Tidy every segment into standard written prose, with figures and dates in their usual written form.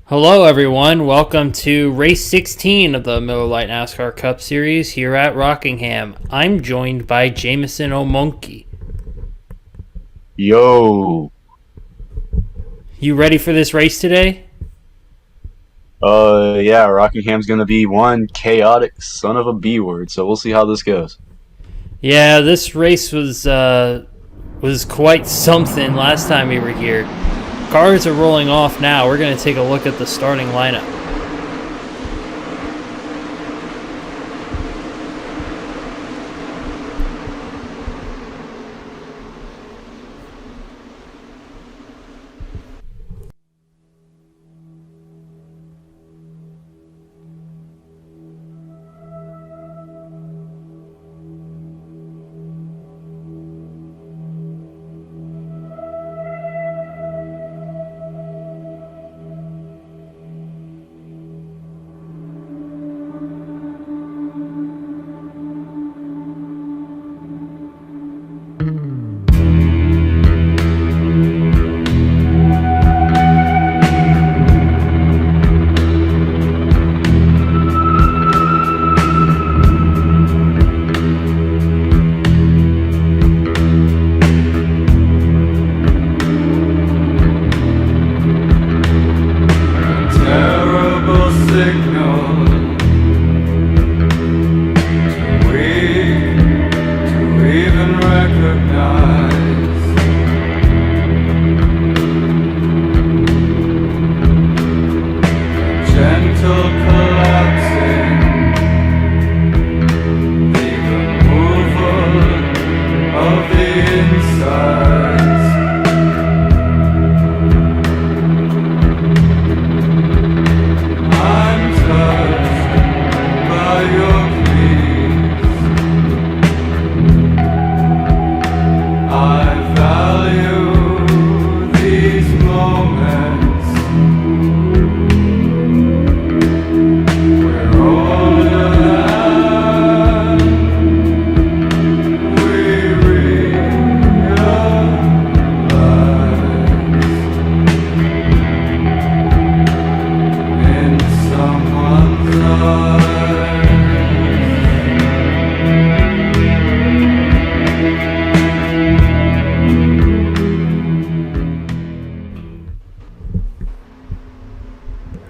Hello, everyone. Welcome to race 16 of the Miller Lite NASCAR Cup Series here at Rockingham. I'm joined by Jameson O'Monkey. Yo. You ready for this race today? Yeah, Rockingham's gonna be one chaotic son of a B word, so we'll see how this goes. Yeah, this race was quite something last time we were here. Cars are rolling off now. We're going to take a look at the starting lineup.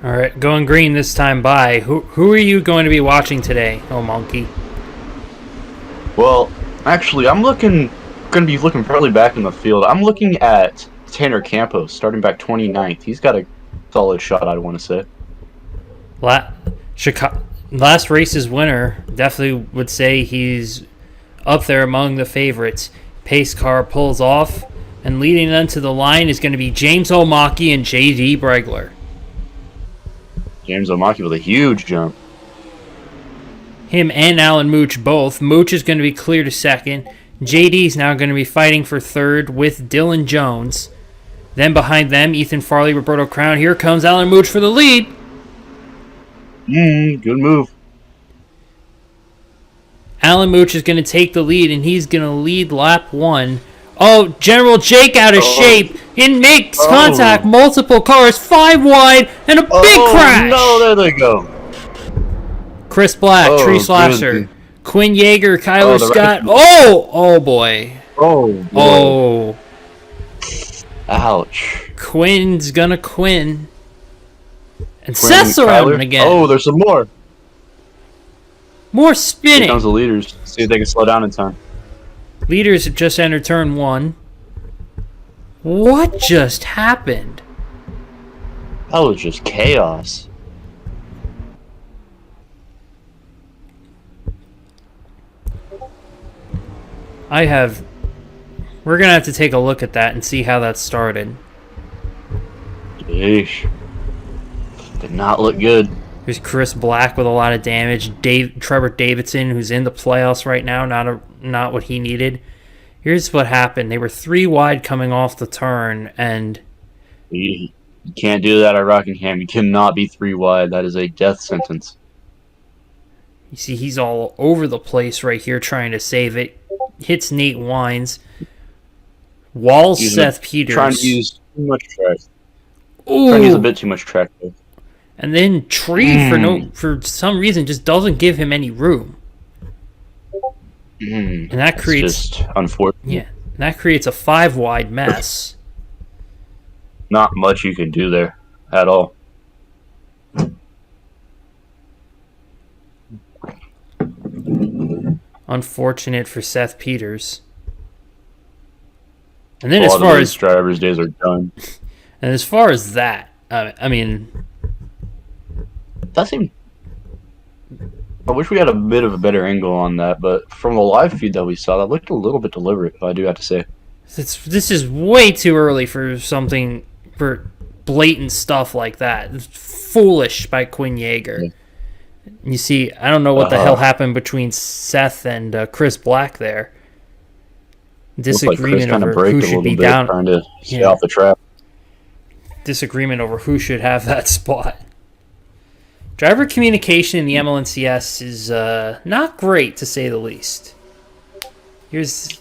All right, going green this time by. Who are you going to be watching today, O'Monkey? Well, actually, gonna be looking probably back in the field. I'm looking at Tanor Campos, starting back 29th. He's got a solid shot, I want to say. Last race's winner, definitely would say he's up there among the favorites. Pace car pulls off, and leading them to the line is going to be James O'Monkey and J.D. Bregler. James O'Monkey with a huge jump. Him and Alan Mooch both. Mooch is going to be clear to second. JD's now going to be fighting for third with Dylan Jones. Then behind them, Ethan Farley, Roberto Crown. Here comes Alan Mooch for the lead. Good move. Alan Mooch is going to take the lead, and he's going to lead lap one. Oh, General Jake out of shape. It makes contact. Multiple cars, 5 wide, and a big crash. No, there they go. Chris Black, Tree Slasher, Quinn Yeager, Kyler Scott. Oh boy. Oh. Ouch. Quinn's gonna Quinn. And Seth's around him again. Oh, there's some more. More spinning. Here comes the leaders. See if they can slow down in time. Leaders have just entered turn 1. What just happened? That was just chaos. We're going to have to take a look at that and see how that started. Yeesh. Did not look good. There's Chris Black with a lot of damage. Trevor Davidson, who's in the playoffs right now, not what he needed. Here's what happened. They were 3 wide coming off the turn, and You can't do that at Rockingham. You cannot be 3 wide. That is a death sentence. you see he's all over the place right here trying to save it. Hits Nate Wines. Walls Seth Peters. Trying to use too much track. Ooh. Trying to use a bit too much track, though. And then Tree for some reason just doesn't give him any room. And that creates just unfortunate. Yeah. And that creates a 5-wide mess. Not much you can do there at all. Unfortunate for Seth Peters. And then as far as drivers' days are done. And as far as that, I mean, that seemed. I wish we had a bit of a better angle on that, but from the live feed that we saw, that looked a little bit deliberate, I do have to say. This is way too early for blatant stuff like that. It's foolish by Quinn Yeager. Yeah. You see, I don't know what the hell happened between Seth and Chris Black there. Disagreement over who should be down. Trying to stay off the trap. Disagreement over who should have that spot. Driver communication in the MLNCS is not great, to say the least.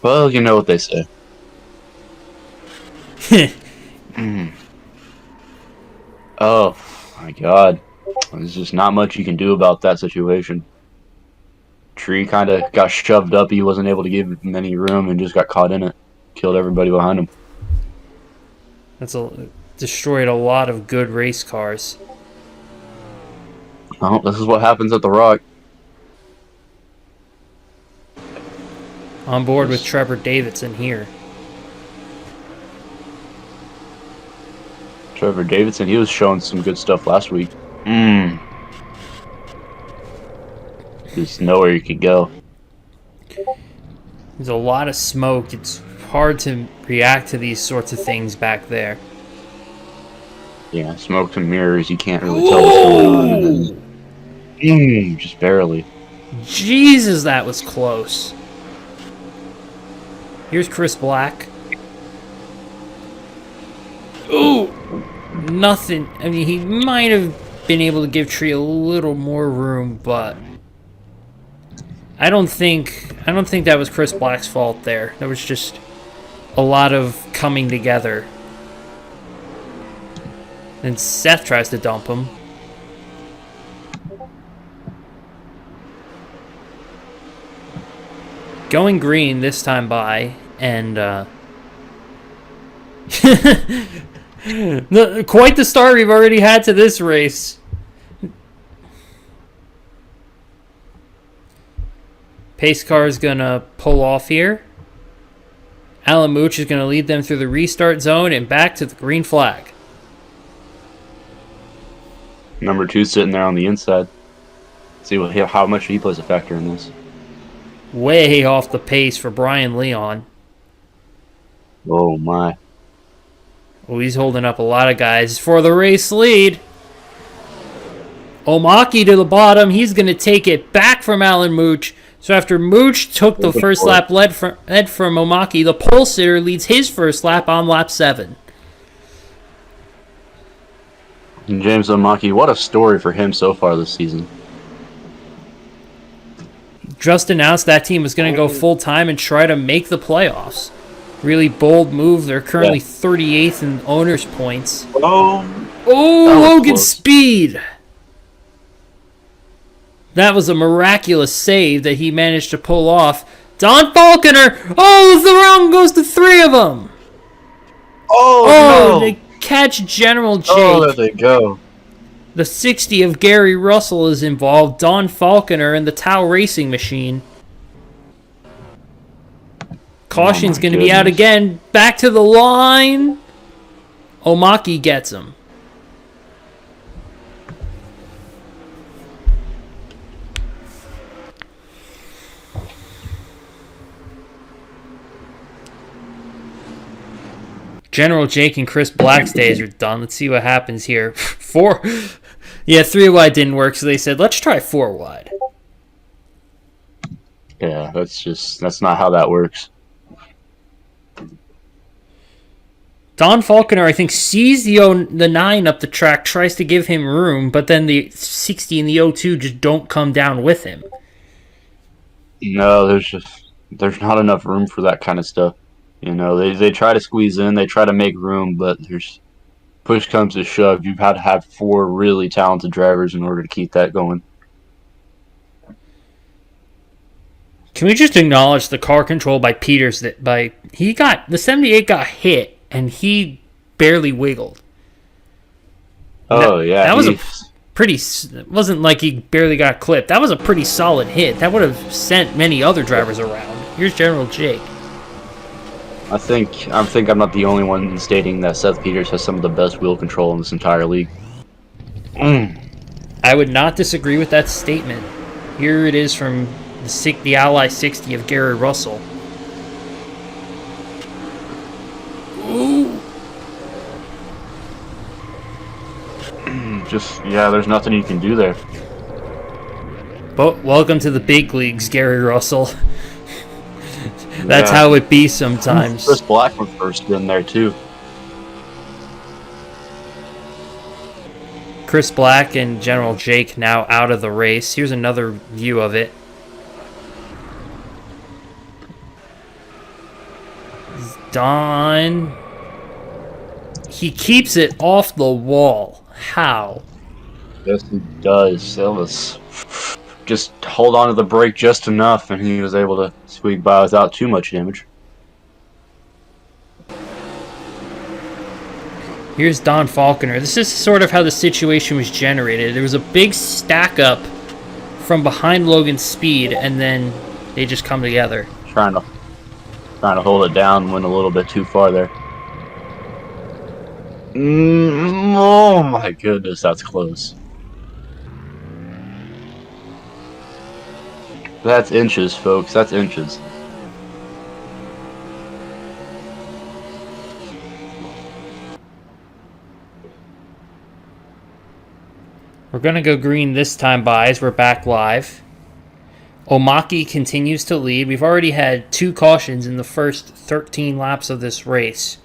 Well, you know what they say. Oh, my God. There's just not much you can do about that situation. Tree kind of got shoved up. He wasn't able to give him any room and just got caught in it. Killed everybody behind him. Destroyed a lot of good race cars. Oh, this is what happens at the Rock. On board with Trevor Davidson here. Trevor Davidson, he was showing some good stuff last week. There's nowhere you can go. There's a lot of smoke. It's hard to react to these sorts of things back there. Yeah, smoke and mirrors, you can't really tell what's going on. Just barely. Jesus, that was close. Here's Chris Black. Ooh! Nothing. I mean, he might have been able to give Tree a little more room, but I don't think that was Chris Black's fault there. There was just a lot of coming together. And Seth tries to dump him. Going green this time by, and quite the start we've already had to this race. Pace car is going to pull off here. Alan Mooch is going to lead them through the restart zone and back to the green flag. Number 2 sitting there on the inside. See how much he plays a factor in this. Way off the pace for Brian Leon. Oh, my. Oh, he's holding up a lot of guys for the race lead. Omaki to the bottom. He's going to take it back from Alan Mooch. So after Mooch took the first lap led from Omaki, the pole sitter leads his first lap on lap 7. And James Omaki, what a story for him so far this season. Just announced that team was going to go full-time and try to make the playoffs. Really bold move. They're currently 38th in owners' points. Oh, Logan Speed! That was a miraculous save that he managed to pull off. Don Falconer! Oh, the round goes to 3 of them! Oh, no! They catch General Jake. Oh, there they go. The 60 of Gary Russell is involved. Don Falconer and the Tau Racing Machine. Caution's going to be out again. Back to the line. Omaki gets him. General Jake and Chris Black's days are done. Let's see what happens here. 4. Yeah, 3 wide didn't work, so they said, let's try 4 wide. Yeah, that's not how that works. Don Falconer, I think, sees the 9 up the track, tries to give him room, but then the 60 and the 02 just don't come down with him. No, there's not enough room for that kind of stuff. You know, they try to squeeze in, they try to make room, but there's push comes to shove, you've had to have 4 really talented drivers in order to keep that going. Can we just acknowledge the car control by Peters the 78 got hit and he barely wiggled. Oh yeah, that was a pretty. It wasn't like he barely got clipped. That was a pretty solid hit. That would have sent many other drivers around. Here's General Jake. I think I'm not the only one stating that Seth Peters has some of the best wheel control in this entire league. I would not disagree with that statement. Here it is from the Ally 60 of Gary Russell. Ooh. There's nothing you can do there. But welcome to the big leagues, Gary Russell. That's how it be sometimes. Chris Black was first in there too. Chris Black and General Jake now out of the race. Here's another view of it. Don. He keeps it off the wall. How? Yes, he does. That was just hold on to the brake just enough, and he was able to squeak by without too much damage. Here's Don Falconer. This is sort of how the situation was generated. There was a big stack up from behind Logan's speed, and then they just come together. Trying to hold it down, went a little bit too far there. Oh my goodness, that's close. That's inches, folks. That's inches. We're going to go green this time, guys. We're back live. Omaki continues to lead. We've already had 2 cautions in the first 13 laps of this race.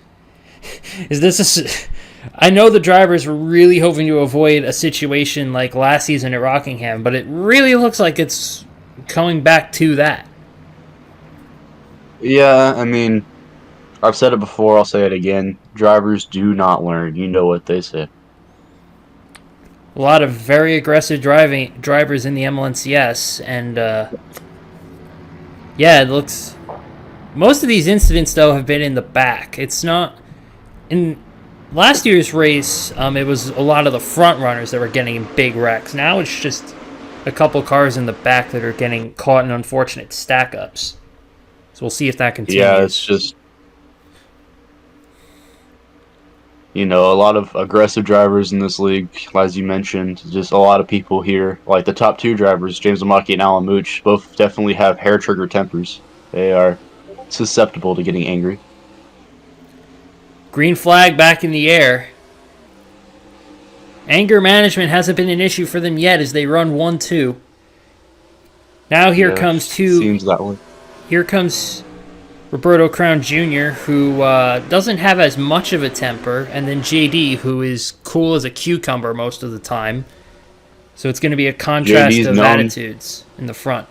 I know the drivers were really hoping to avoid a situation like last season at Rockingham, but it really looks like it's coming back to that. Yeah, I mean, I've said it before, I'll say it again. Drivers do not learn. You know what they say. A lot of very aggressive drivers in the MLNCS, and it looks... Most of these incidents, though, have been in the back. It's not... In last year's race, it was a lot of the front runners that were getting in big wrecks. Now it's just a couple cars in the back that are getting caught in unfortunate stack-ups. So we'll see if that continues. Yeah, it's just... You know, a lot of aggressive drivers in this league, as you mentioned. Just a lot of people here, like the top 2 drivers, James Omaki and Alan Mooch, both definitely have hair-trigger tempers. They are susceptible to getting angry. Green flag back in the air. Anger management hasn't been an issue for them yet as they run 1-2. Now here comes Seems that way. Here comes Roberto Crown Jr., who doesn't have as much of a temper, and then JD, who is cool as a cucumber most of the time. So it's going to be a contrast of attitudes in the front.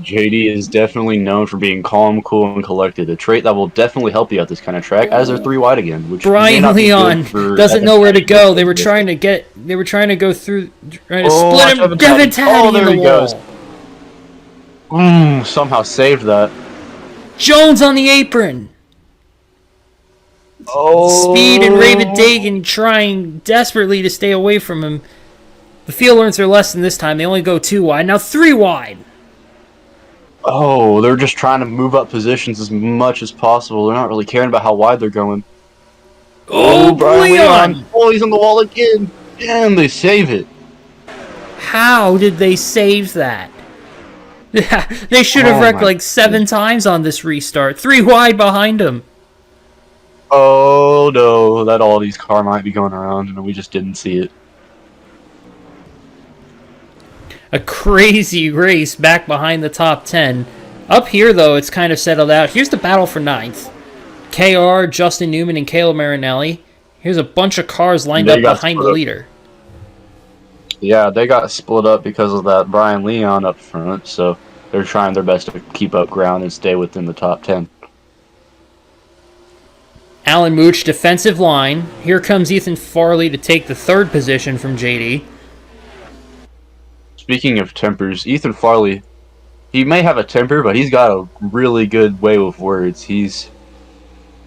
JD is definitely known for being calm, cool, and collected. A trait that will definitely help you at this kind of track, as they're 3 wide again. Which Brian Leon doesn't know where to go. They were trying to go through, trying to split him. Devin Taddy in the wall. Somehow saved that. Jones on the apron. Speed and Raven Dagan trying desperately to stay away from him. The field learns their lesson this time. They only go 2 wide. Now 3 wide. Oh, they're just trying to move up positions as much as possible. They're not really caring about how wide they're going. Oh, Brian Leon! Oh, he's on the wall again! Damn, they save it. How did they save that? They should have wrecked like 7 times on this restart. 3 wide behind him. Oh no, that Aldi's car might be going around and we just didn't see it. A crazy race back behind the top 10. Up here, though, it's kind of settled out. Here's the battle for 9th. KR, Justin Newman, and Caleb Marinelli. Here's a bunch of cars lined up behind the leader. Yeah, they got split up because of that Brian Leon up front, so they're trying their best to keep up ground and stay within the top 10. Alan Mooch, defensive line. Here comes Ethan Farley to take the third position from JD. Speaking of tempers, Ethan Farley, he may have a temper, but he's got a really good way with words. He's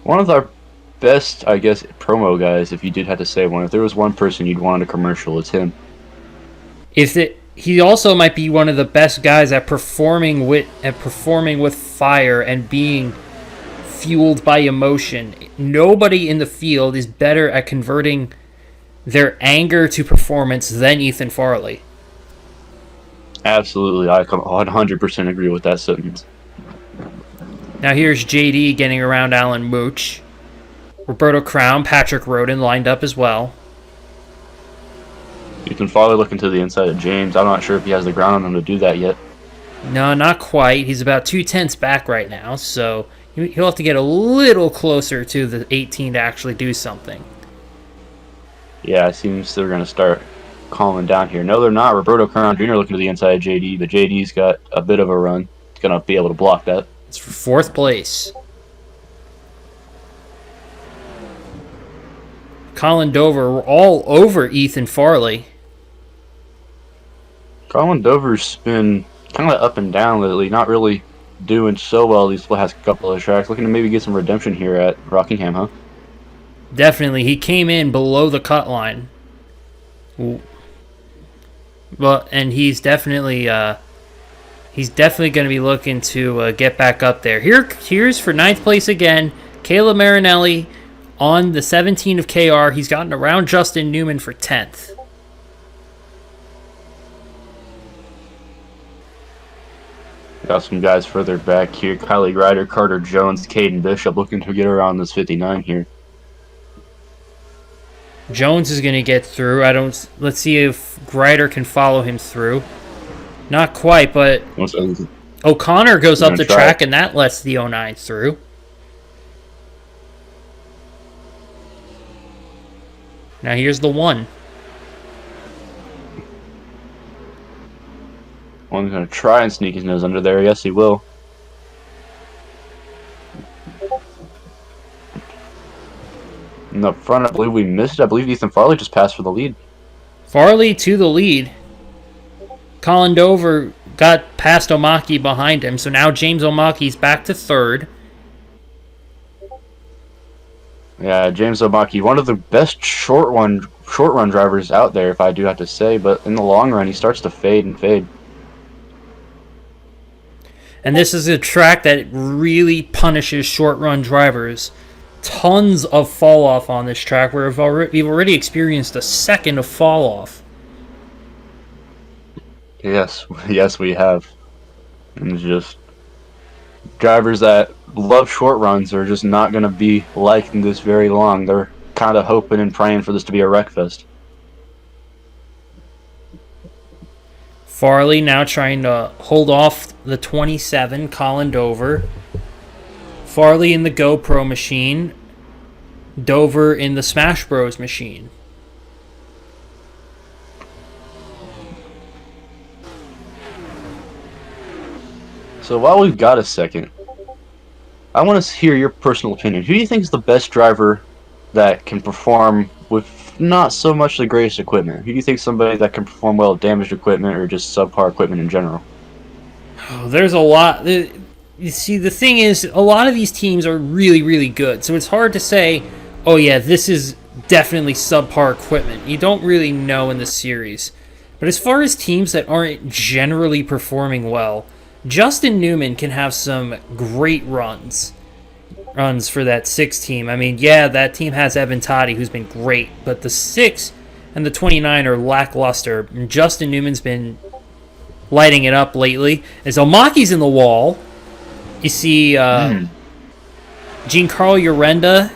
one of our best, I guess, promo guys, if you did have to say one. If there was one person you'd want in a commercial, it's him. He also might be one of the best guys at performing with fire and being fueled by emotion. Nobody in the field is better at converting their anger to performance than Ethan Farley. Absolutely, I 100% agree with that sentence. Now here's JD getting around Alan Mooch. Roberto Crown, Patrick Roden lined up as well. Ethan Farley looking to the inside of James. I'm not sure if he has the ground on him to do that yet. No, not quite. He's about 2/10 back right now, so he'll have to get a little closer to the 18 to actually do something. Yeah, it seems they're going to start calming down here. No, they're not. Roberto Crown Jr. looking to the inside of JD, but JD's got a bit of a run. He's going to be able to block that. It's for fourth place. Colin Dover all over Ethan Farley. Colin Dover's been kind of up and down lately, not really doing so well these last couple of tracks. Looking to maybe get some redemption here at Rockingham, huh? Definitely. He came in below the cut line. Well, and he's definitely going to be looking to get back up there. Here's for ninth place again, Caleb Marinelli on the 17 of KR. He's gotten around Justin Newman for 10th. Got some guys further back here. Kylie Ryder, Carter Jones, Caden Bishop looking to get around this 59 here. Jones is going to get through. Let's see if Greider can follow him through. Not quite, but O'Connor goes up the track, and that lets the 09 through. Now here's the 1. One's going to try and sneak his nose under there. Yes, he will. In the front, I believe we missed it. I believe Ethan Farley just passed for the lead. Farley to the lead. Colin Dover got past Omaki behind him, so now James Omaki's back to third. Yeah, James Omaki, one of the best short run drivers out there, if I do have to say, but in the long run, he starts to fade and fade. And this is a track that really punishes short run drivers. Tons of fall off on this track, where we've already experienced a second of fall off. Yes, we have. And it's just drivers that love short runs are just not going to be liking this very long. They're kind of hoping and praying for this to be a wreck fest. Farley now trying to hold off the 27, Colin Dover. Farley in the GoPro machine. Dover in the Smash Bros machine. So while we've got a second, I want to hear your personal opinion. Who do you think is the best driver that can perform with not so much the greatest equipment? Who do you think somebody that can perform well with damaged equipment or just subpar equipment in general? Oh, there's a lot. You see, the thing is, a lot of these teams are really, really good. So it's hard to say, oh yeah, this is definitely subpar equipment. You don't really know in the series. But as far as teams that aren't generally performing well, Justin Newman can have some great runs for that 6 team. I mean, yeah, that team has Evan Toddy, who's been great, but the 6 and the 29 are lackluster. And Justin Newman's been lighting it up lately. As Omaki's in the wall, you see Giancarlo Urenda.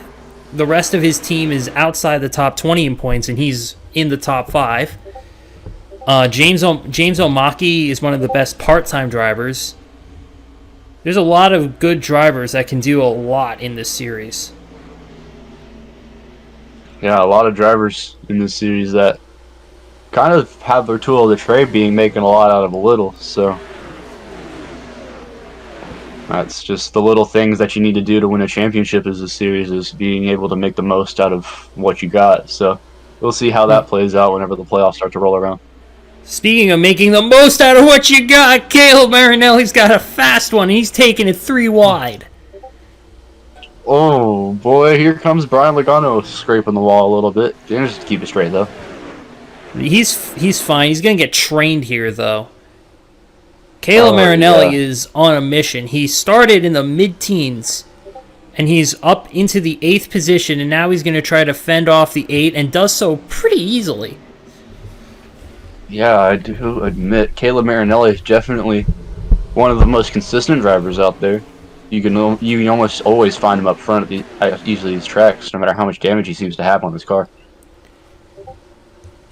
The rest of his team is outside the top 20 in points, and he's in the top 5. James Omaki is one of the best part-time drivers. There's a lot of good drivers that can do a lot in this series. Yeah, a lot of drivers in this series that kind of have their tool of the trade being making a lot out of a little. So That's just the little things that you need to do to win a championship as a series, is being able to make the most out of what you got. So we'll see how that plays out whenever the playoffs start to roll around. Speaking of making the most out of what you got, Caleb Marinelli's got a fast one. He's taking it 3 wide. Oh boy, here comes Brian Logano scraping the wall a little bit. Just keep it straight though. He's fine. He's gonna get trained here though. Caleb Marinelli is on a mission. He started in the mid-teens, and he's up into the 8th position, and now he's going to try to fend off the 8, and does so pretty easily. Yeah, I do admit Caleb Marinelli is definitely one of the most consistent drivers out there. You can almost always find him up front at usually these tracks, no matter how much damage he seems to have on his car.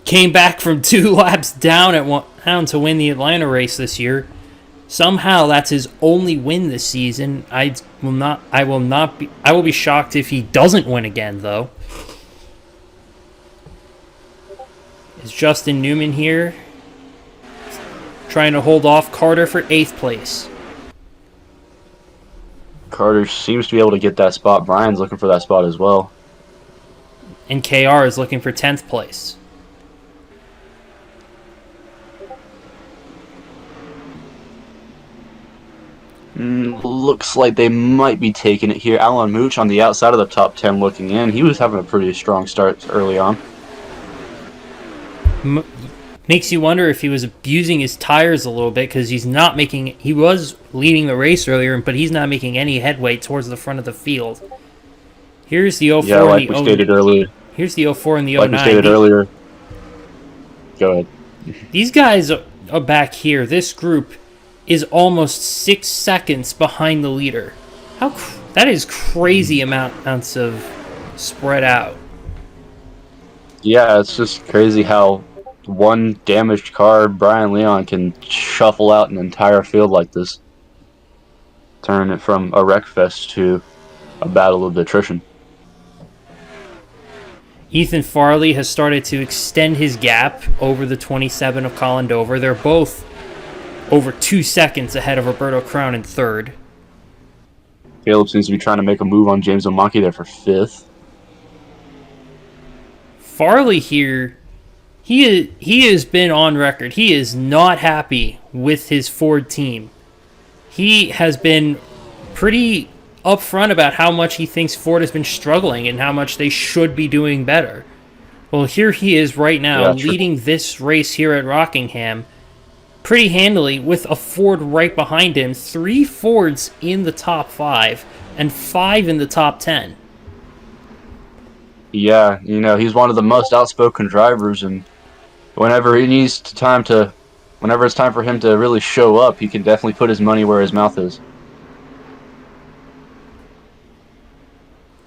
Came back from 2 laps down to win the Atlanta race this year. Somehow that's his only win this season. I will be shocked if he doesn't win again though. Is Justin Newman here trying to hold off Carter for 8th place? Carter seems to be able to get that spot. Brian's looking for that spot as well. And KR is looking for 10th place. Looks like they might be taking it here. Alan Mooch on the outside of the top 10 looking in. He was having a pretty strong start early on. Makes you wonder if he was abusing his tires a little bit, because he was leading the race earlier, but he's not making any headway towards the front of the field. Here's the 04 like we stated earlier. Here's the 04 and the 09. Like we stated earlier. Go ahead. These guys are back here. This group is almost 6 seconds behind the leader. That is crazy amounts of spread out. Yeah, it's just crazy how one damaged car, Brian Leon, can shuffle out an entire field like this. Turn it from a wreck fest to a battle of attrition. Ethan Farley has started to extend his gap over the 27 of Colin Dover. They're both over 2 seconds ahead of Roberto Crown in 3rd. Caleb seems to be trying to make a move on James O'Maki there for 5th. Farley here, he has been on record. He is not happy with his Ford team. He has been pretty upfront about how much he thinks Ford has been struggling and how much they should be doing better. Well, here he is right now, leading this race here at Rockingham pretty handily with a Ford right behind him. 3 Fords in the top 5 and 5 in the top 10. Yeah, he's one of the most outspoken drivers, and whenever it's time for him to really show up, he can definitely put his money where his mouth is.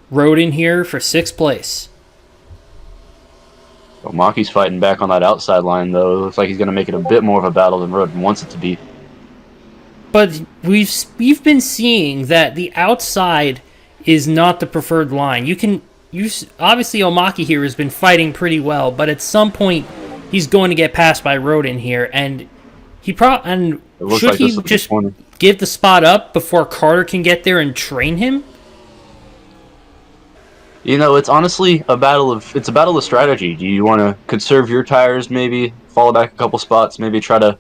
Roden here for 6th place. O'Maki's fighting back on that outside line, though. It looks like he's going to make it a bit more of a battle than Roden wants it to be. But we've been seeing that the outside is not the preferred line. Obviously O'Maki here has been fighting pretty well, but at some point he's going to get passed by Roden here, and should he just give the spot up before Carter can get there and train him? It's honestly a battle of strategy. Do you want to conserve your tires, maybe fall back a couple spots, maybe try to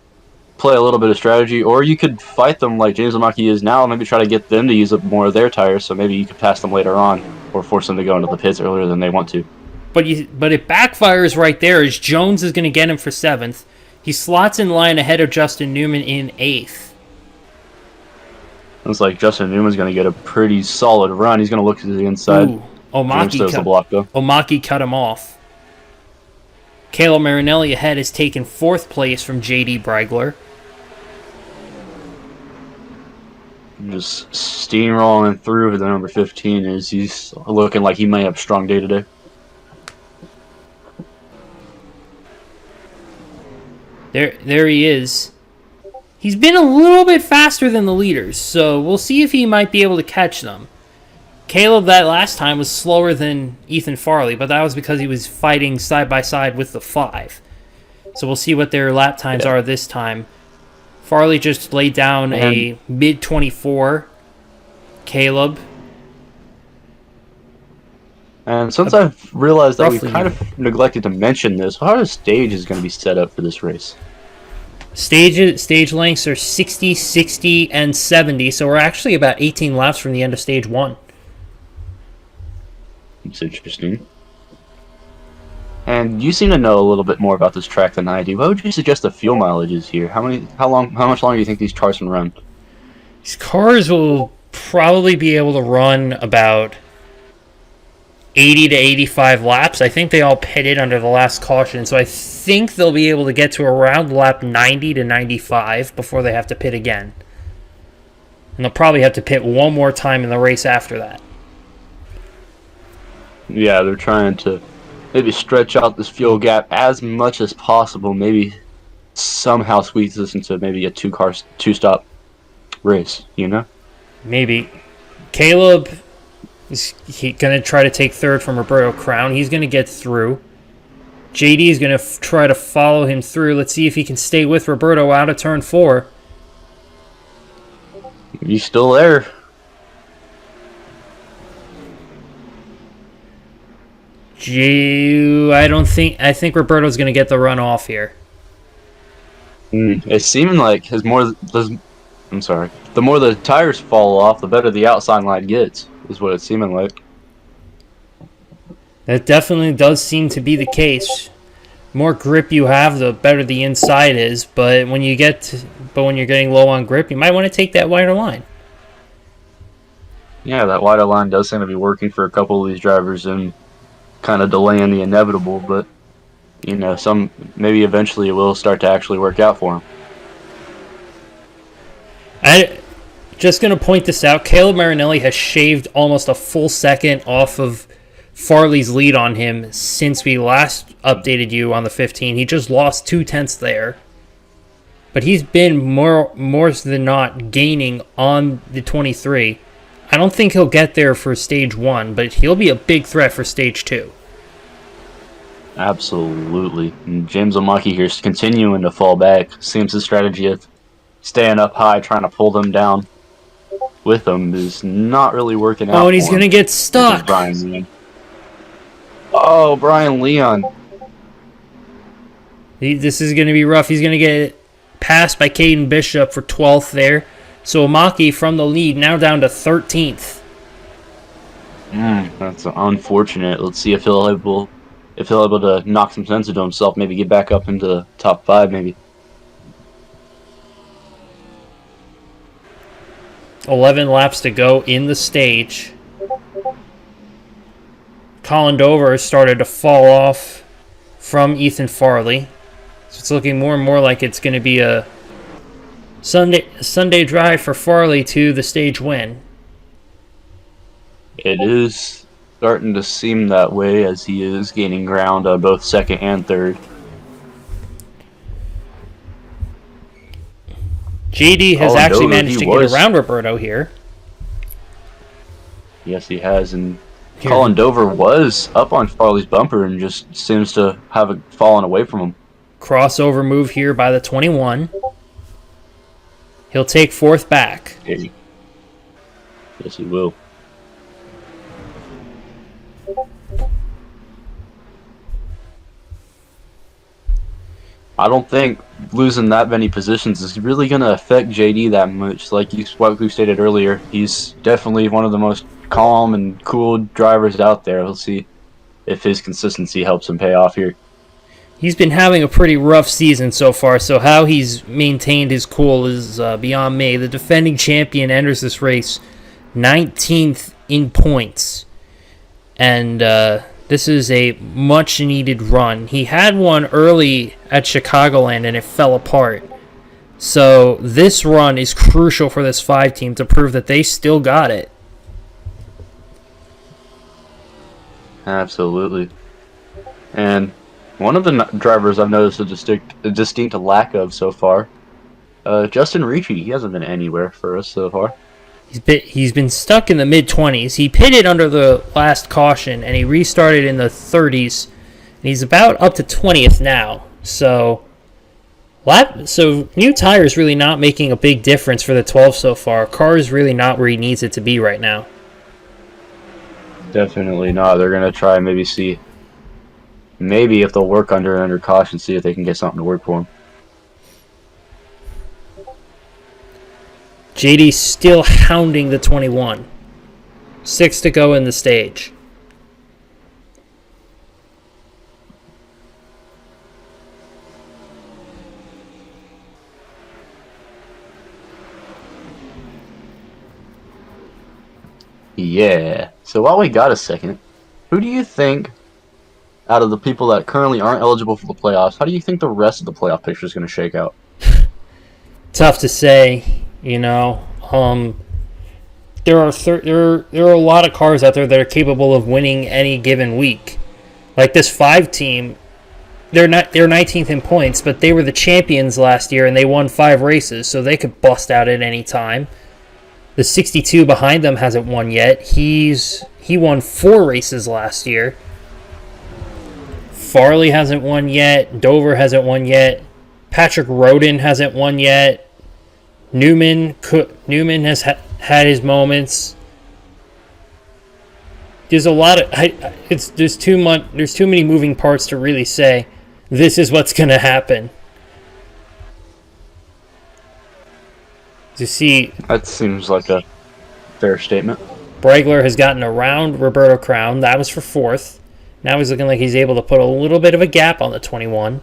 play a little bit of strategy, or you could fight them like James O'Maki is now, maybe try to get them to use up more of their tires, so maybe you could pass them later on or force them to go into the pits earlier than they want to. But it backfires right there, as Jones is going to get him for 7th. He slots in line ahead of Justin Newman in 8th. Looks like Justin Newman's going to get a pretty solid run. He's going to look to the inside. Ooh. O'Maki cut him off. Caleb Marinelli ahead has taken 4th place from J.D. Brigler. Just steamrolling through the number 15 as he's looking like he may have a strong day today. There he is. He's been a little bit faster than the leaders, so we'll see if he might be able to catch them. Caleb that last time was slower than Ethan Farley, but that was because he was fighting side by side with the 5. So we'll see what their lap times are this time. Farley just laid down a mid-24 Caleb. And since I've realized that we've Roughly kind of neglected to mention this, how the stage is going to be set up for this race? Stage lengths are 60, 60, and 70, so we're actually about 18 laps from the end of stage 1. It's interesting. And you seem to know a little bit more about this track than I do. What would you suggest the fuel mileage is here? How much longer do you think these cars can run? These cars will probably be able to run about 80 to 85 laps. I think they all pitted under the last caution, so I think they'll be able to get to around lap 90 to 95 before they have to pit again. And they'll probably have to pit one more time in the race after that. Yeah, they're trying to maybe stretch out this fuel gap as much as possible. Maybe somehow squeeze this into maybe a two-stop race, you know? Maybe. Caleb is going to try to take third from Roberto Crown. He's going to get through. JD is going to try to follow him through. Let's see if he can stay with Roberto out of turn 4. He's still there. I think Roberto's going to get the run off here. It's seeming like the more the tires fall off, the better the outside line gets, is what it's seeming like. That definitely does seem to be the case. More grip you have, the better the inside is, but when you're getting low on grip, you might want to take that wider line. Yeah, that wider line does seem to be working for a couple of these drivers and kind of delaying the inevitable, but you know, maybe eventually it will start to actually work out for him. I just going to point this out. Caleb Marinelli has shaved almost a full second off of Farley's lead on him since we last updated you on the 15. He just lost 0.2 there. But he's been more than not gaining on the 23. I don't think he'll get there for stage 1, but he'll be a big threat for stage 2. Absolutely. And James O'Maki here is continuing to fall back. Seems the strategy of staying up high, trying to pull them down with them is not really working out. Oh, and he's going to get stuck. Brian Leon. Oh, Brian Leon. This is going to be rough. He's going to get passed by Caden Bishop for 12th there. So Omaki from the lead, now down to 13th. That's unfortunate. Let's see if he'll able to knock some sense into himself, maybe get back up into the top 5, maybe. 11 laps to go in the stage. Colin Dover started to fall off from Ethan Farley. So it's looking more and more like it's going to be a Sunday drive for Farley to the stage win. It is starting to seem that way as he is gaining ground on both second and third. JD has actually managed to get around Roberto here. Yes, he has, and Colin Dover was up on Farley's bumper and just seems to have it fallen away from him. Crossover move here by the 21. He'll take 4th back. Yes, he will. I don't think losing that many positions is really going to affect JD that much. Like we stated earlier, he's definitely one of the most calm and cool drivers out there. We'll see if his consistency helps him pay off here. He's been having a pretty rough season so far, so how he's maintained his cool is beyond me. The defending champion enters this race 19th in points, and this is a much-needed run. He had one early at Chicagoland, and it fell apart. So this run is crucial for this 5 team to prove that they still got it. Absolutely. And one of the drivers I've noticed a distinct lack of so far, Justin Ricci. He hasn't been anywhere for us so far. He's been stuck in the mid-20s. He pitted under the last caution, and he restarted in the 30s. And he's about up to 20th now. So, So new tires really not making a big difference for the 12 so far. Car is really not where he needs it to be right now. Definitely not. They're gonna try and maybe if they'll work under caution, see if they can get something to work for him. JD still hounding the 21. 6 to go in the stage. Yeah. So while we got a second, who do you think, out of the people that currently aren't eligible for the playoffs, how do you think the rest of the playoff picture is going to shake out? Tough to say, you know. There are a lot of cars out there that are capable of winning any given week. Like this 5 team, they're 19th in points, but they were the champions last year and they won 5 races, so they could bust out at any time. The 62 behind them hasn't won yet. He won 4 races last year. Farley hasn't won yet. Dover hasn't won yet. Patrick Roden hasn't won yet. Newman has had his moments. There's a lot of there's too many moving parts to really say this is what's going to happen. To see, that seems like a fair statement. Bregler has gotten around Roberto Crown. That was for 4th. Now he's looking like he's able to put a little bit of a gap on the 21.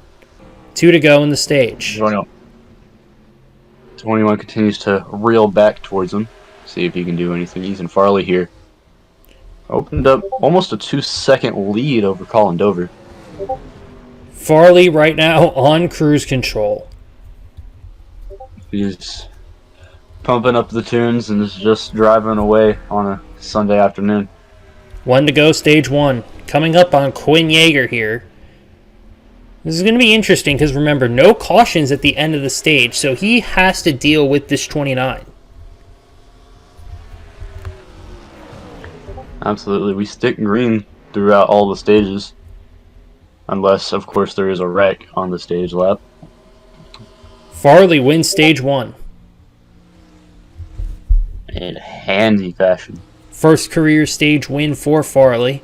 2 to go in the stage. 21 continues to reel back towards him. See if he can do anything. Ethan Farley here opened up almost a 2-second lead over Colin Dover. Farley right now on cruise control. He's pumping up the tunes and is just driving away on a Sunday afternoon. 1 to go, stage 1. Coming up on Quinn Yeager here. This is going to be interesting because remember, no cautions at the end of the stage, so he has to deal with this 29. Absolutely. We stick green throughout all the stages. Unless, of course, there is a wreck on the stage lap. Farley wins stage 1. In a handy fashion. First career stage win for Farley.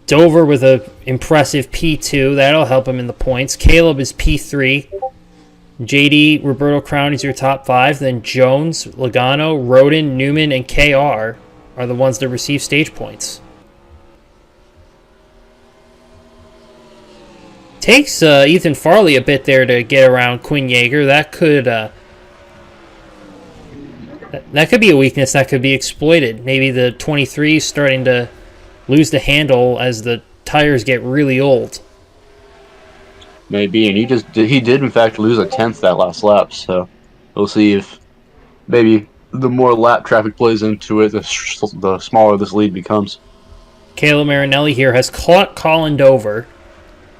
Dover with an impressive P2. That'll help him in the points. Caleb is P3. JD, Roberto Crown is your top 5. Then Jones, Logano, Roden, Newman, and KR are the ones that receive stage points. Takes Ethan Farley a bit there to get around Quinn Yeager. That could be a weakness that could be exploited. Maybe the 23 is starting to lose the handle as the tires get really old. Maybe, and he did in fact lose a 10th that last lap, so we'll see if maybe the more lap traffic plays into it, the smaller this lead becomes. Caleb Marinelli here has caught Colin Dover.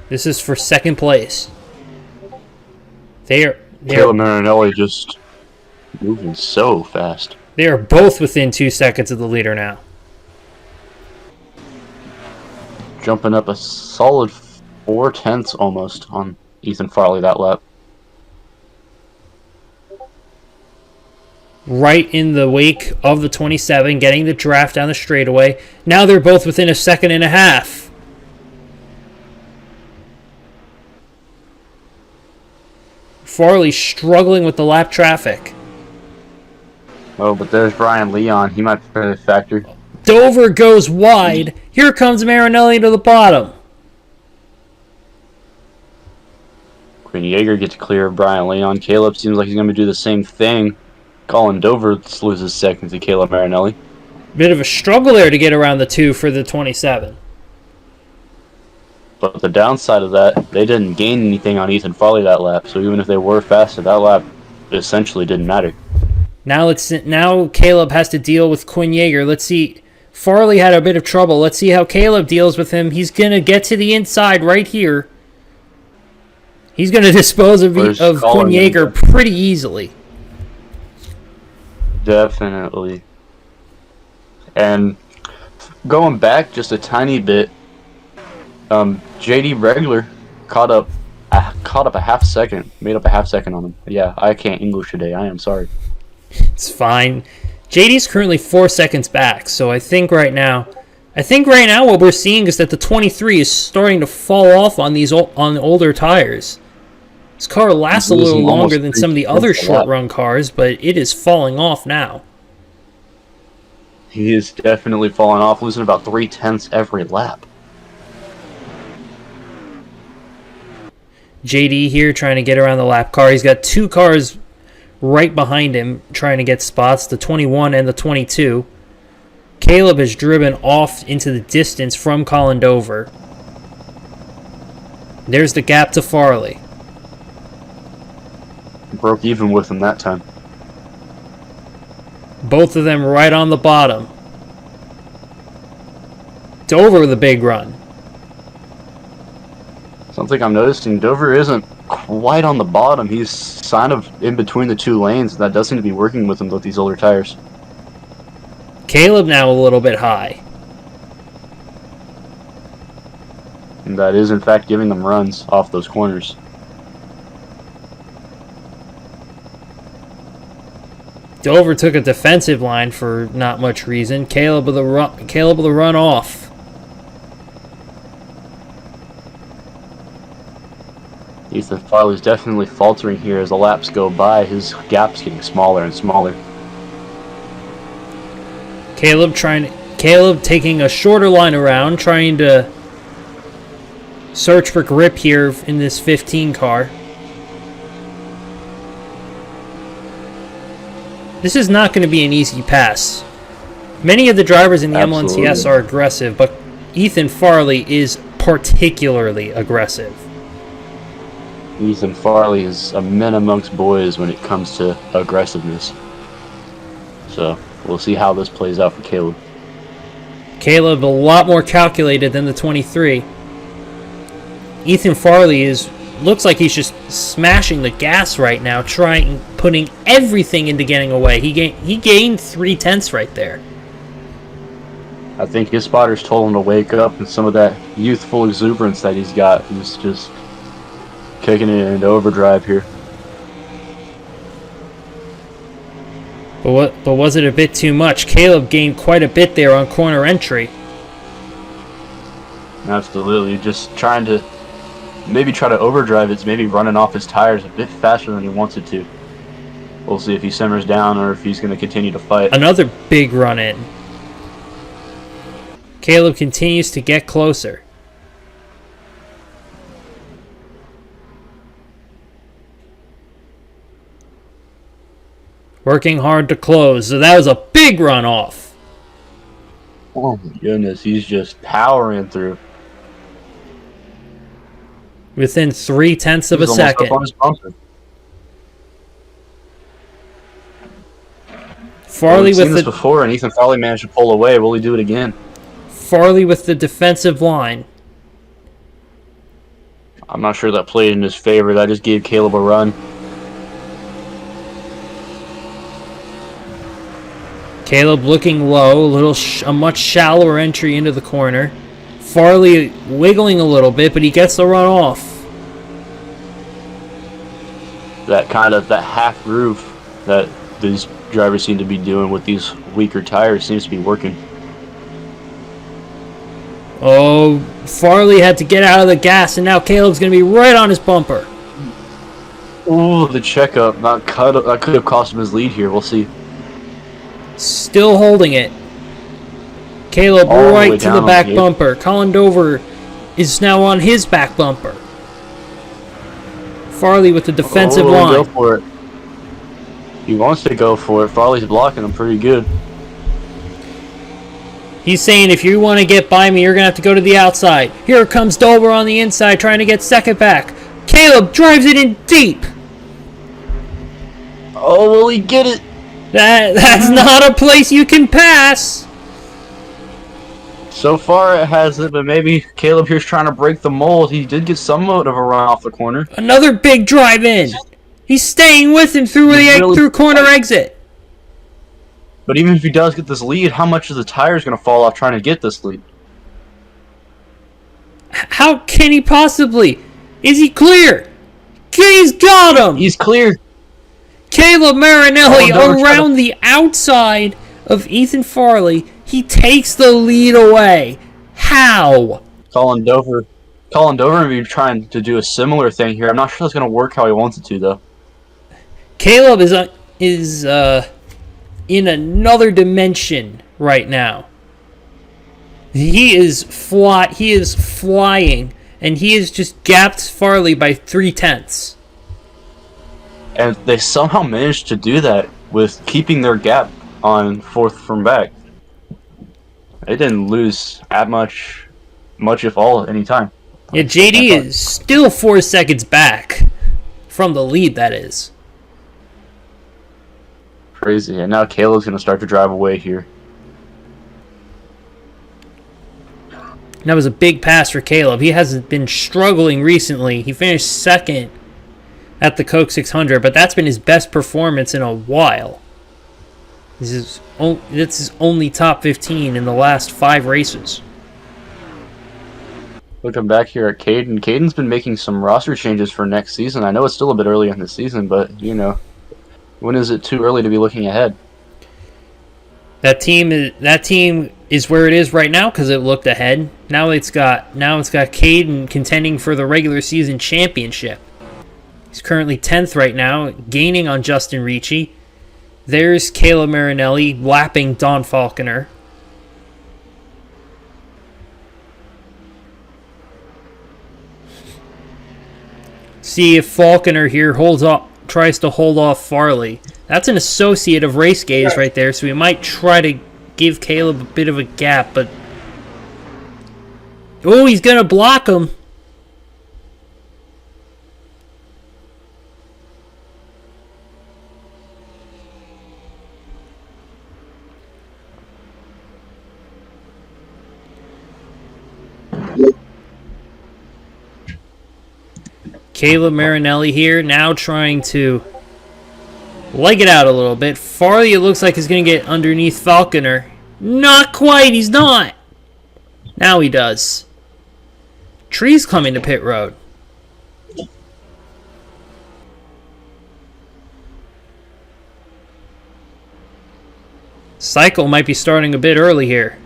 This is for 2nd place. Caleb Marinelli just moving so fast. They are both within 2 seconds of the leader now. Jumping up a solid 4/10 almost on Ethan Farley that lap. Right in the wake of the 27, getting the draft down the straightaway. Now they're both within 1.5 seconds. Farley struggling with the lap traffic. Oh, but there's Brian Leon. He might play a factor. Dover goes wide. Here comes Marinelli to the bottom. Quinn Yeager gets clear of Brian Leon. Caleb seems like he's going to do the same thing. Colin Dover loses second to Caleb Marinelli. Bit of a struggle there to get around the 2 for the 27. But the downside of that, they didn't gain anything on Ethan Farley that lap. So even if they were faster, that lap essentially didn't matter. Now Caleb has to deal with Quinn Yeager. Let's see. Farley had a bit of trouble. Let's see how Caleb deals with him. He's going to get to the inside right here. He's going to dispose of Quinn Yeager pretty easily. Definitely. And going back just a tiny bit, JD Bregler caught up I caught up a half second. Made up a half second on him. Yeah, I can't English today. I am sorry. It's fine. JD's currently 4 seconds back, so I think right now what we're seeing is that the 23 is starting to fall off on these on the older tires. This car lasts a little longer than some of the other short run cars, but it is falling off now. He is definitely falling off, losing about 0.3 every lap. JD here trying to get around the lap car. He's got 2 cars right behind him trying to get spots, the 21 and the 22. Caleb has driven off into the distance from Colin Dover. There's the gap to Farley. Broke even with him that time. Both of them right on the bottom. Dover with a big run. Something I'm noticing, Dover isn't quite on the bottom. He's kind of in between the 2 lanes. That does seem to be working with him with these older tires. Caleb now a little bit high. And that is, in fact, giving them runs off those corners. Dover took a defensive line for not much reason. Caleb with a run off. Ethan Farley's definitely faltering here as the laps go by. His gap's getting smaller and smaller. Caleb taking a shorter line around, trying to search for grip here in this 15 car. This is not going to be an easy pass. Many of the drivers in the M1CS are aggressive, but Ethan Farley is particularly aggressive. Ethan Farley is a man amongst boys when it comes to aggressiveness. So, we'll see how this plays out for Caleb. Caleb a lot more calculated than the 23. Ethan Farley looks like he's just smashing the gas right now, putting everything into getting away. He gained 0.3 right there. I think his spotters told him to wake up, and some of that youthful exuberance that he's got is just kicking it into overdrive here. But was it a bit too much? Caleb gained quite a bit there on corner entry. Absolutely, just trying to try to overdrive. It's maybe running off his tires a bit faster than he wants it to. We'll see if he simmers down or if he's going to continue to fight. Another big run in. Caleb continues to get closer. Working hard to close. So that was a big run off. Oh my goodness, he's just powering through. Within 0.3 of a second. Farley we've seen this before, and Ethan Farley managed to pull away. Will he do it again? Farley with the defensive line. I'm not sure that played in his favor. That just gave Caleb a run. Caleb looking low, a much shallower entry into the corner. Farley wiggling a little bit, but he gets the run off. That half groove that these drivers seem to be doing with these weaker tires seems to be working. Oh, Farley had to get out of the gas, and now Caleb's going to be right on his bumper. Ooh, the checkup. That could have cost him his lead here. We'll see. Still holding it. Caleb right to the back bumper. Colin Dover is now on his back bumper. Farley with the defensive line. Go for it. He wants to go for it. Farley's blocking him pretty good. He's saying, if you want to get by me, you're going to have to go to the outside. Here comes Dover on the inside trying to get second back. Caleb drives it in deep. Oh, will he get it? That's not a place you can pass. So far it hasn't, but maybe Caleb here's trying to break the mold. He did get somewhat of a run off the corner. Another big drive in. He's staying with him through corner exit. But even if he does get this lead, how much of the tire is going to fall off trying to get this lead? How can he possibly? Is he clear? He's got him! He's clear. Caleb Marinelli Oh, no, around the outside of Ethan Farley. He takes the lead away. How? Colin Dover may be trying to do a similar thing here. I'm not sure it's going to work how he wants it to, though. Caleb is in another dimension right now. He is flying, and he has just gapped Farley by 0.3. And they somehow managed to do that with keeping their gap on fourth from back. They didn't lose that much if all, any time. Yeah, JD is still 4 seconds back from the lead, that is. Crazy. And now Caleb's going to start to drive away here. That was a big pass for Caleb. He hasn't been struggling recently. He finished second at the Coke 600, but that's been his best performance in a while. This is his only top 15 in the last 5 races. Looking back here at Caden. Caden's been making some roster changes for next season. I know it's still a bit early in the season, but, you know, when is it too early to be looking ahead? That team is where it is right now because it looked ahead. Now it's got Caden contending for the regular season championship. He's currently 10th right now, gaining on Justin Ricci. There's Caleb Marinelli lapping Don Falconer. See if Falconer here tries to hold off Farley. That's an associate of Race Gaze right there, so we might try to give Caleb a bit of a gap, but... Oh, he's going to block him. Caleb Marinelli here, now trying to leg it out a little bit. Farley, it looks like, is going to get underneath Falconer. Not quite, he's not. Now he does. Tree's coming to pit road. Cycle might be starting a bit early here.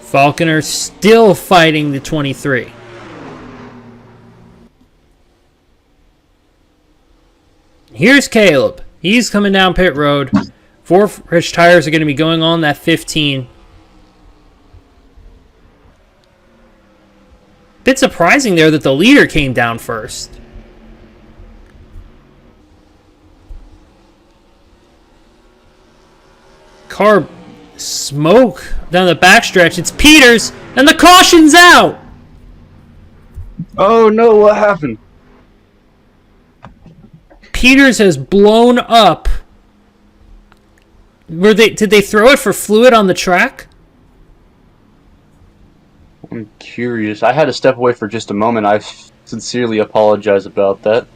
Falconer still fighting the 23. Here's Caleb. He's coming down pit road. 4 fresh tires are going to be going on that 15. Bit surprising there that the leader came down first. Car smoke down the backstretch. It's Peters, and the caution's out. Oh no, what happened? Peters has blown up. Did they throw it for fluid on the track? I'm curious. I had to step away for just a moment. I sincerely apologize about that.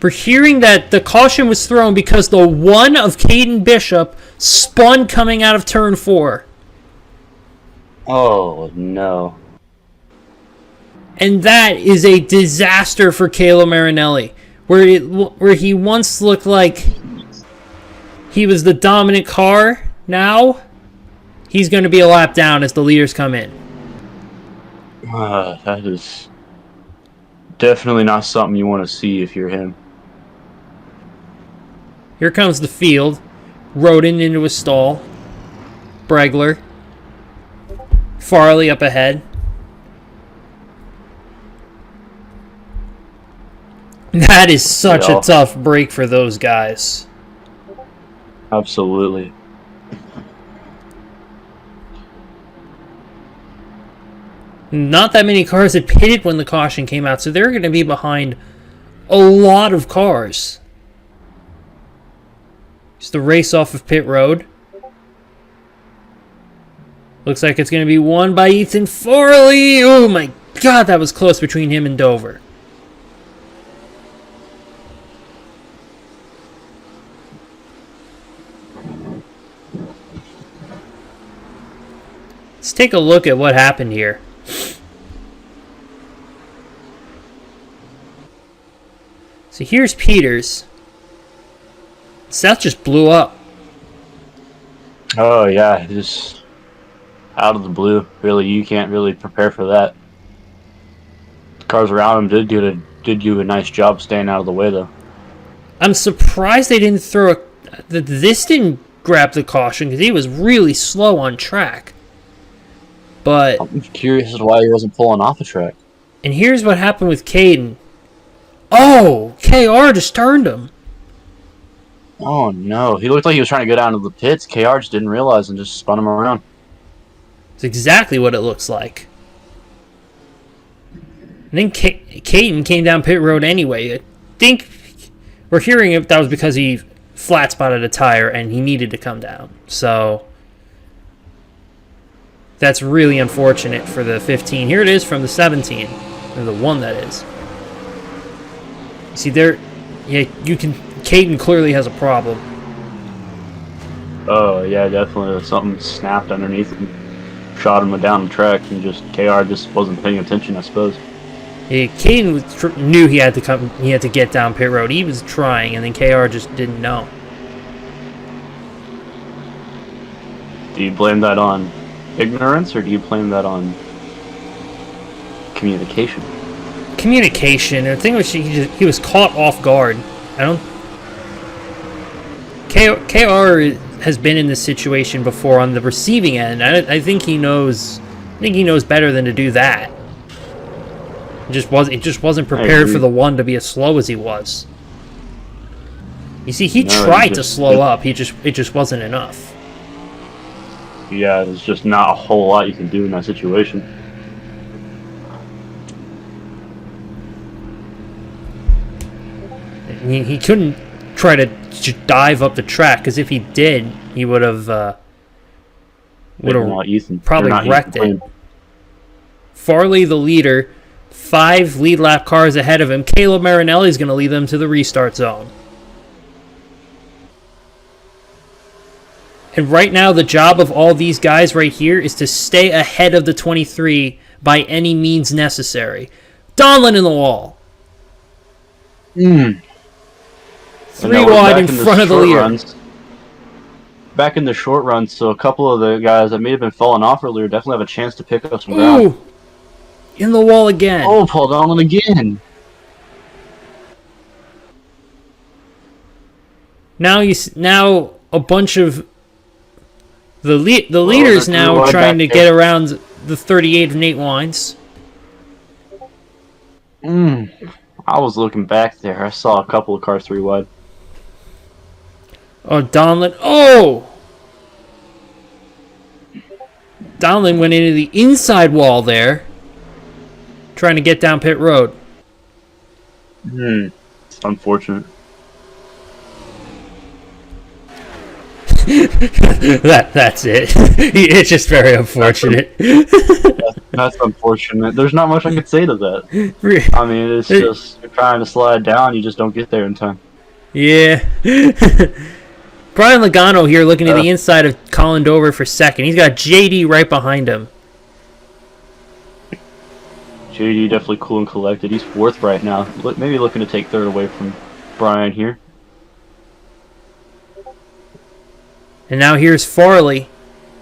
We're hearing that the caution was thrown because the one of Caden Bishop spun coming out of turn 4. Oh, no. And that is a disaster for Caleb Marinelli. Where he once looked like he was the dominant car, now he's going to be a lap down as the leaders come in. That is definitely not something you want to see if you're him. Here comes the field. Roden into a stall. Bregler. Farley up ahead. That is such a tough break for those guys. Absolutely. Not that many cars had pitted when the caution came out, so they're going to be behind a lot of cars. It's the race off of pit road. Looks like it's going to be won by Ethan Farley. Oh my God, that was close between him and Dover. Let's take a look at what happened here. So here's Peters. Seth just blew up. Oh yeah, just out of the blue. Really, you can't really prepare for that. The cars around him did do a nice job staying out of the way, though. I'm surprised they didn't this didn't grab the caution because he was really slow on track. But I'm curious as to why he wasn't pulling off the track. And here's what happened with Caden. Oh, KR just turned him. Oh no, he looked like he was trying to go down to the pits. KR just didn't realize and just spun him around. It's exactly what it looks like. And then Caden came down pit road anyway. I think we're hearing that was because he flat spotted a tire and he needed to come down. So that's really unfortunate for the 15. Here it is from the 17, or the one that is. See there, yeah, you can. Caden clearly has a problem. Oh yeah, definitely something snapped underneath him, shot him down the track, and KR just wasn't paying attention, I suppose. Yeah, Caden knew he had to come. He had to get down pit road. He was trying, and then KR just didn't know. Do you blame that on ignorance, or do you blame that on communication? Communication. The thing was, he was caught off guard. KR has been in this situation before on the receiving end. I think he knows. I think he knows better than to do that. It just wasn't prepared for the one to be as slow as he was. You see, he tried to slow up. It just wasn't enough. Yeah, there's just not a whole lot you can do in that situation. He couldn't try to dive up the track, because if he did, he would have probably wrecked it. Farley, the leader, 5 lead lap cars ahead of him. Caleb Marinelli's going to lead them to the restart zone. And right now, the job of all these guys right here is to stay ahead of the 23 by any means necessary. Donlin in the wall. 3 wide in front of the leader. Back in the short run, so a couple of the guys that may have been falling off earlier definitely have a chance to pick up some ground. Ooh! In the wall again. Oh, Paul Donlin again. Now a bunch of the leaders now trying to get around the 38 of Nate Wines. I was looking back there. I saw a couple of cars 3 wide. Oh, Donlin. Oh! Donlin went into the inside wall there, trying to get down pit road. It's unfortunate. That's it. It's just very unfortunate. That's unfortunate. There's not much I could say to that. I mean, it's just you're trying to slide down, you just don't get there in time. Yeah. Brian Logano here looking at the inside of Colin Dover for second. He's got JD right behind him. JD definitely cool and collected. He's 4th right now. Maybe looking to take 3rd away from Brian here. And now here's Farley.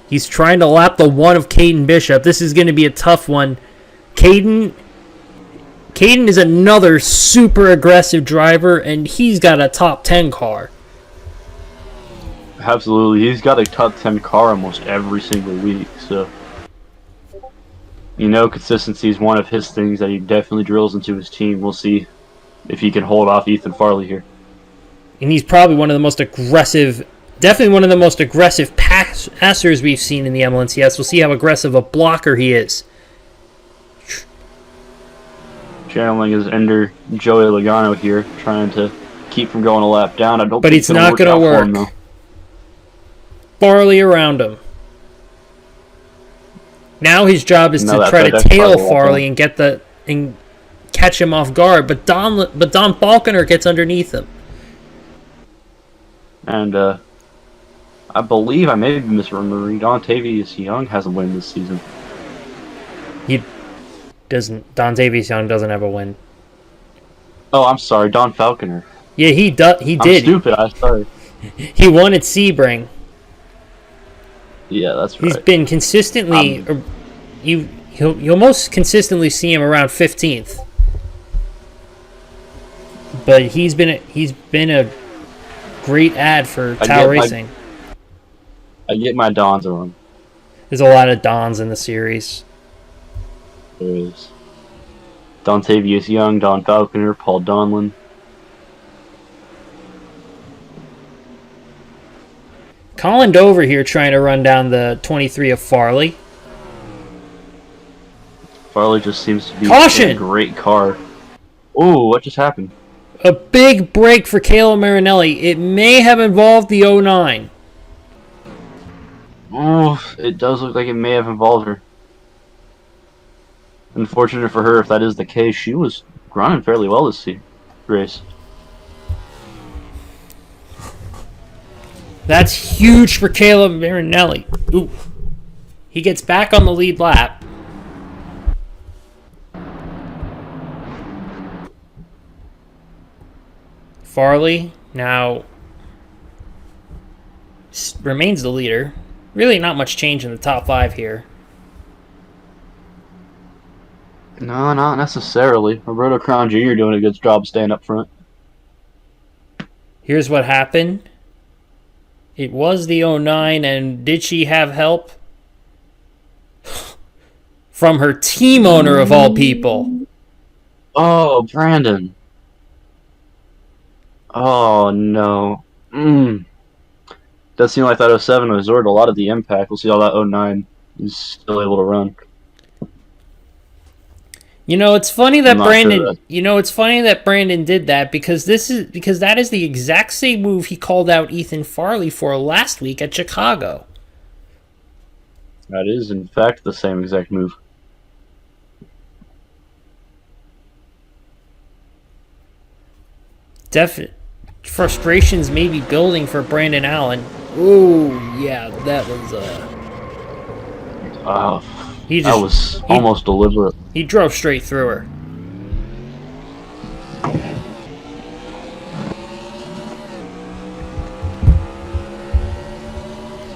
He's trying to lap the 1 of Caden Bishop. This is going to be a tough one. Caden is another super aggressive driver, and he's got a top 10 car. Absolutely. He's got a top 10 car almost every single week, so consistency is one of his things that he definitely drills into his team. We'll see if he can hold off Ethan Farley here. And he's probably one of the most aggressive, definitely one of the most aggressive passers we've seen in the MLNCS. We'll see how aggressive a blocker he is. Channeling his ender Joey Logano here, trying to keep from going a lap down. But it's not going to work. Farley around him. Now his job is to try to tail Farley and catch him off guard. But Don Falconer gets underneath him. And I believe I may be misremembering. Dontavius Young has a win this season. He doesn't. Dontavius Young doesn't have a win. Oh, I'm sorry, Don Falconer. Yeah, he I'm did. stupid. I'm sorry. He won at Sebring. Yeah, that's He's right. been consistently. You'll most consistently see him around 15th. But he's been a great ad for Tower Racing. I get my Dons wrong. There's a lot of Dons in the series. There is Dontavius Young, Don Falconer, Paul Donlin. Colin Dover here trying to run down the 23 of Farley. Farley just seems to be Caution! a great car. Ooh, what just happened? A big break for Kayla Marinelli. It may have involved the 09. Oh, it does look like it may have involved her. Unfortunate for her if that is the case. She was running fairly well this race. That's huge for Kayla Marinelli. Ooh. He gets back on the lead lap. Farley now remains the leader. Really not much change in the top 5 here. No, not necessarily. Roberto Crown Jr. doing a good job staying up front. Here's what happened. It was the 09, and did she have help? From her team owner, of all people. Oh, Brandon. Oh, no. Does seem like that 07 absorbed a lot of the impact. We'll see how that 09 is still able to run. You know, it's funny that Brandon did that because that is the exact same move he called out Ethan Farley for last week at Chicago. That is, in fact, the same exact move. Definite frustrations may be building for Brandon Allen. Ooh, yeah, that was that was almost deliberate. He drove straight through her.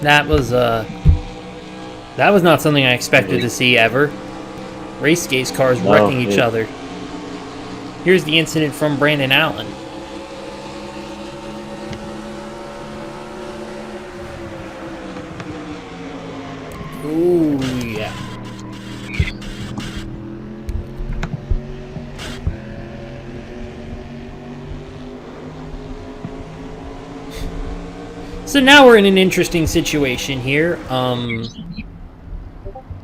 That was not something I expected to see ever. Race Gaze cars wrecking each other. Here's the incident from Brandon Allen. Ooh, yeah. So now we're in an interesting situation here.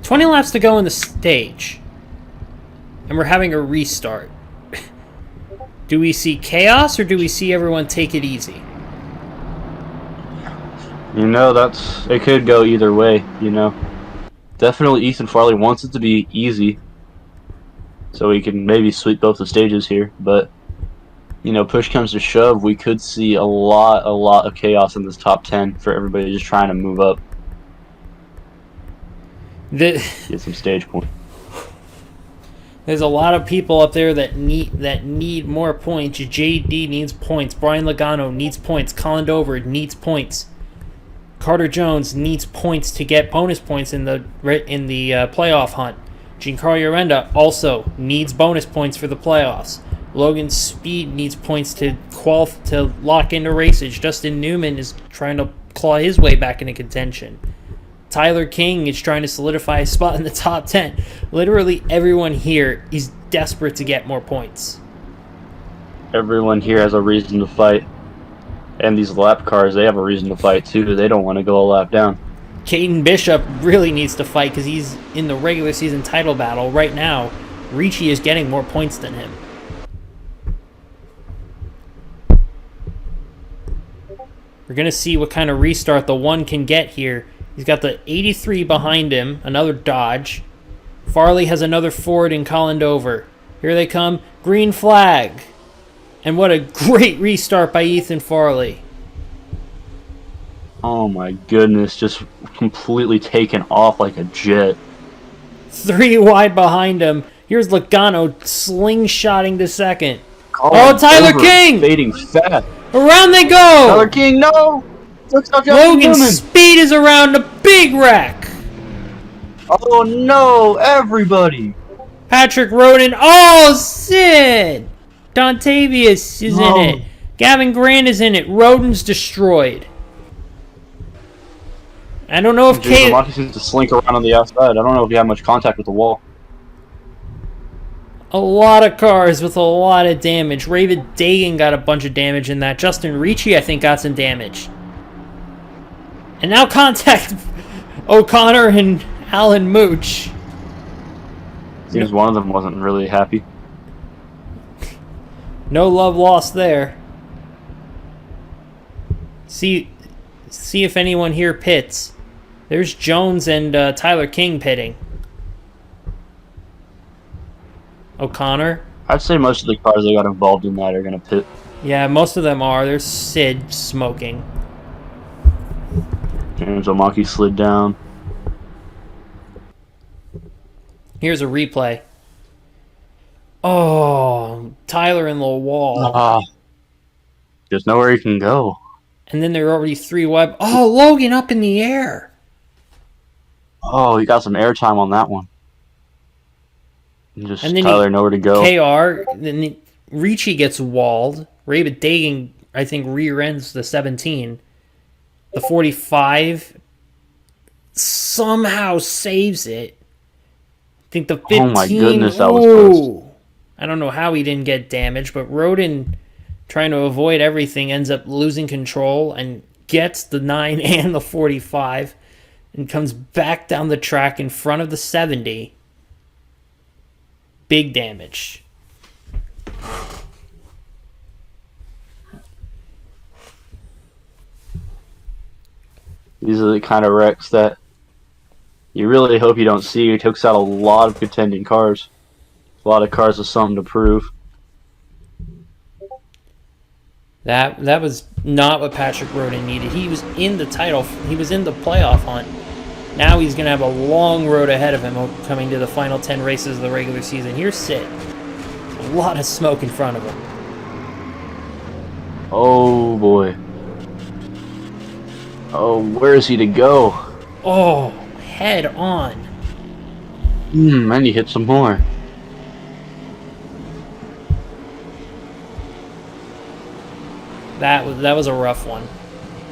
20 laps to go in the stage. And we're having a restart. Do we see chaos or do we see everyone take it easy? You know, it could go either way, you know. Definitely Ethan Farley wants it to be easy, so he can maybe sweep both the stages here, but, you know, push comes to shove, we could see a lot of chaos in this top 10 for everybody just trying to move up. Get some stage points. There's a lot of people up there that need more points. JD needs points. Brian Logano needs points. Colin Dover needs points. Carter Jones needs points to get bonus points in the playoff hunt. Giancarlo Arenda also needs bonus points for the playoffs. Logan Speed needs points to lock into races. Justin Newman is trying to claw his way back into contention. Tyler King is trying to solidify a spot in the top 10. Literally everyone here is desperate to get more points. Everyone here has a reason to fight. And these lap cars, they have a reason to fight too. They don't want to go a lap down. Caden Bishop really needs to fight because he's in the regular season title battle right now. Ricci is getting more points than him. We're going to see what kind of restart the one can get here. He's got the 83 behind him, another Dodge. Farley has another Ford in Colin Dover. Here they come. Green flag. And what a great restart by Ethan Farley. Oh my goodness, just completely taken off like a jet. 3 wide behind him. Here's Logano slingshotting to second. Oh, Tyler King! fading fast. Around they Tyler go! King, no! Looks like Logan Newman. Speed is around a big wreck. Oh no, everybody! Patrick Roden. Oh, Sid! Dontavius is in it. No. Gavin Grant is in it. Roden's destroyed. I don't know if Jason Monty seems to slink around on the outside. I don't know if he had much contact with the wall. A lot of cars with a lot of damage. Raven Dagan got a bunch of damage in that. Justin Ricci, I think, got some damage. And now contact O'Connor and Alan Mooch. Seems one of them wasn't really happy. No love lost there. See if anyone here pits. There's Jones and Tyler King pitting. O'Connor. I'd say most of the cars that got involved in that are going to pit. Yeah, most of them are. There's Sid smoking. James O'Maki slid down. Here's a replay. Oh, Tyler in the wall. There's nowhere he can go. And then there are already 3 wide. Oh, Logan up in the air. Oh, he got some airtime on that one. Just And then Tyler nowhere to go. KR, then Ricci gets walled. Raven Dagan, I think, rear ends the 17. The 45 somehow saves it. I think the 15. Oh my goodness, that was close. I don't know how he didn't get damaged, but Roden, trying to avoid everything, ends up losing control and gets the 9 and the 45 and comes back down the track in front of the 70. Big damage. These are the kind of wrecks that you really hope you don't see. He takes out a lot of contending cars. A lot of cars with something to prove. That was not what Patrick Roden needed. He was in the title. He was in the playoff hunt. Now he's going to have a long road ahead of him coming to the final 10 races of the regular season. Here's Sid. A lot of smoke in front of him. Oh boy. Oh, where is he to go? Oh, head on. And he hit some more. That was a rough one.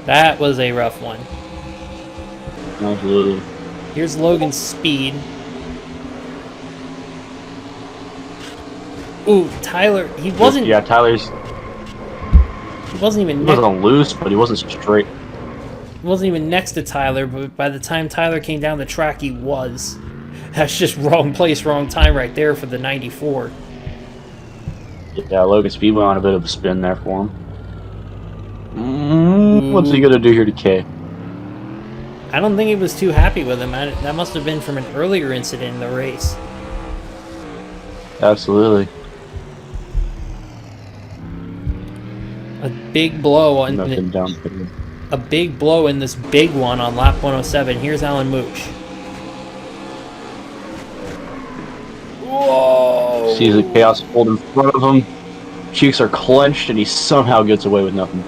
That was a rough one. Absolutely. Here's Logan's speed. Ooh, Tyler. He wasn't. Yeah, Tyler's. He wasn't even. He wasn't loose, but he wasn't straight. He wasn't even next to Tyler, but by the time Tyler came down the track, he was. That's just wrong place, wrong time right there for the 94. Yeah, Logan Speed went on a bit of a spin there for him. What's he gonna do here to K? I don't think he was too happy with him. That must have been from an earlier incident in the race. Absolutely. A big blow on Nothing down. a big blow in this big one on lap 107. Here's Alan Mooch. Whoa! Sees the chaos fold in front of him. Cheeks are clenched, and he somehow gets away with nothing.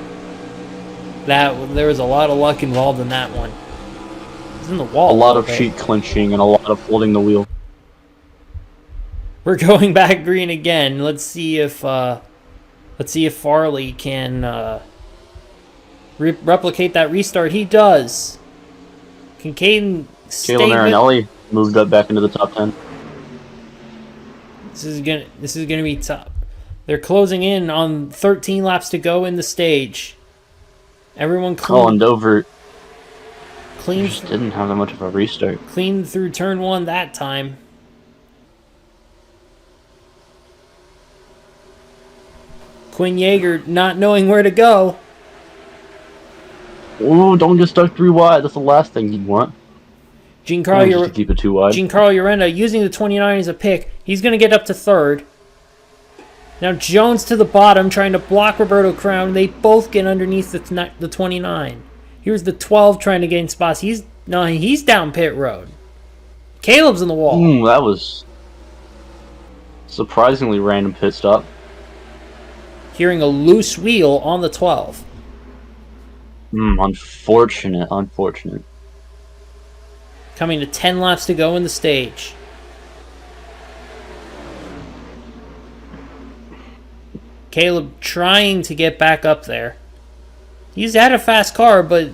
There was a lot of luck involved in that one. It was in the wall. A lot of cheek clenching and a lot of holding the wheel. We're going back green again. Let's see if Farley can replicate that restart. He does. Can Caden stay? Kayla Marinelli moved up back into the top 10. This is gonna be tough. They're closing in on 13 laps to go in the stage. Everyone Colin Dover clean just didn't have that much of a restart. clean through turn 1 that time. Quinn Yeager not knowing where to go. Oh, don't get stuck 3 wide. That's the last thing you'd want. Giancarlo To keep it 2 wide. Urenda using the 29 as a pick. He's going to get up to 3rd. Now Jones to the bottom trying to block Roberto Crown. They both get underneath the 29. Here's the 12 trying to gain spots. He's down pit road. Caleb's in the wall. That was surprisingly random pit stop. Hearing a loose wheel on the 12. Unfortunate. Coming to 10 laps to go in the stage. Caleb trying to get back up there. He's had a fast car, but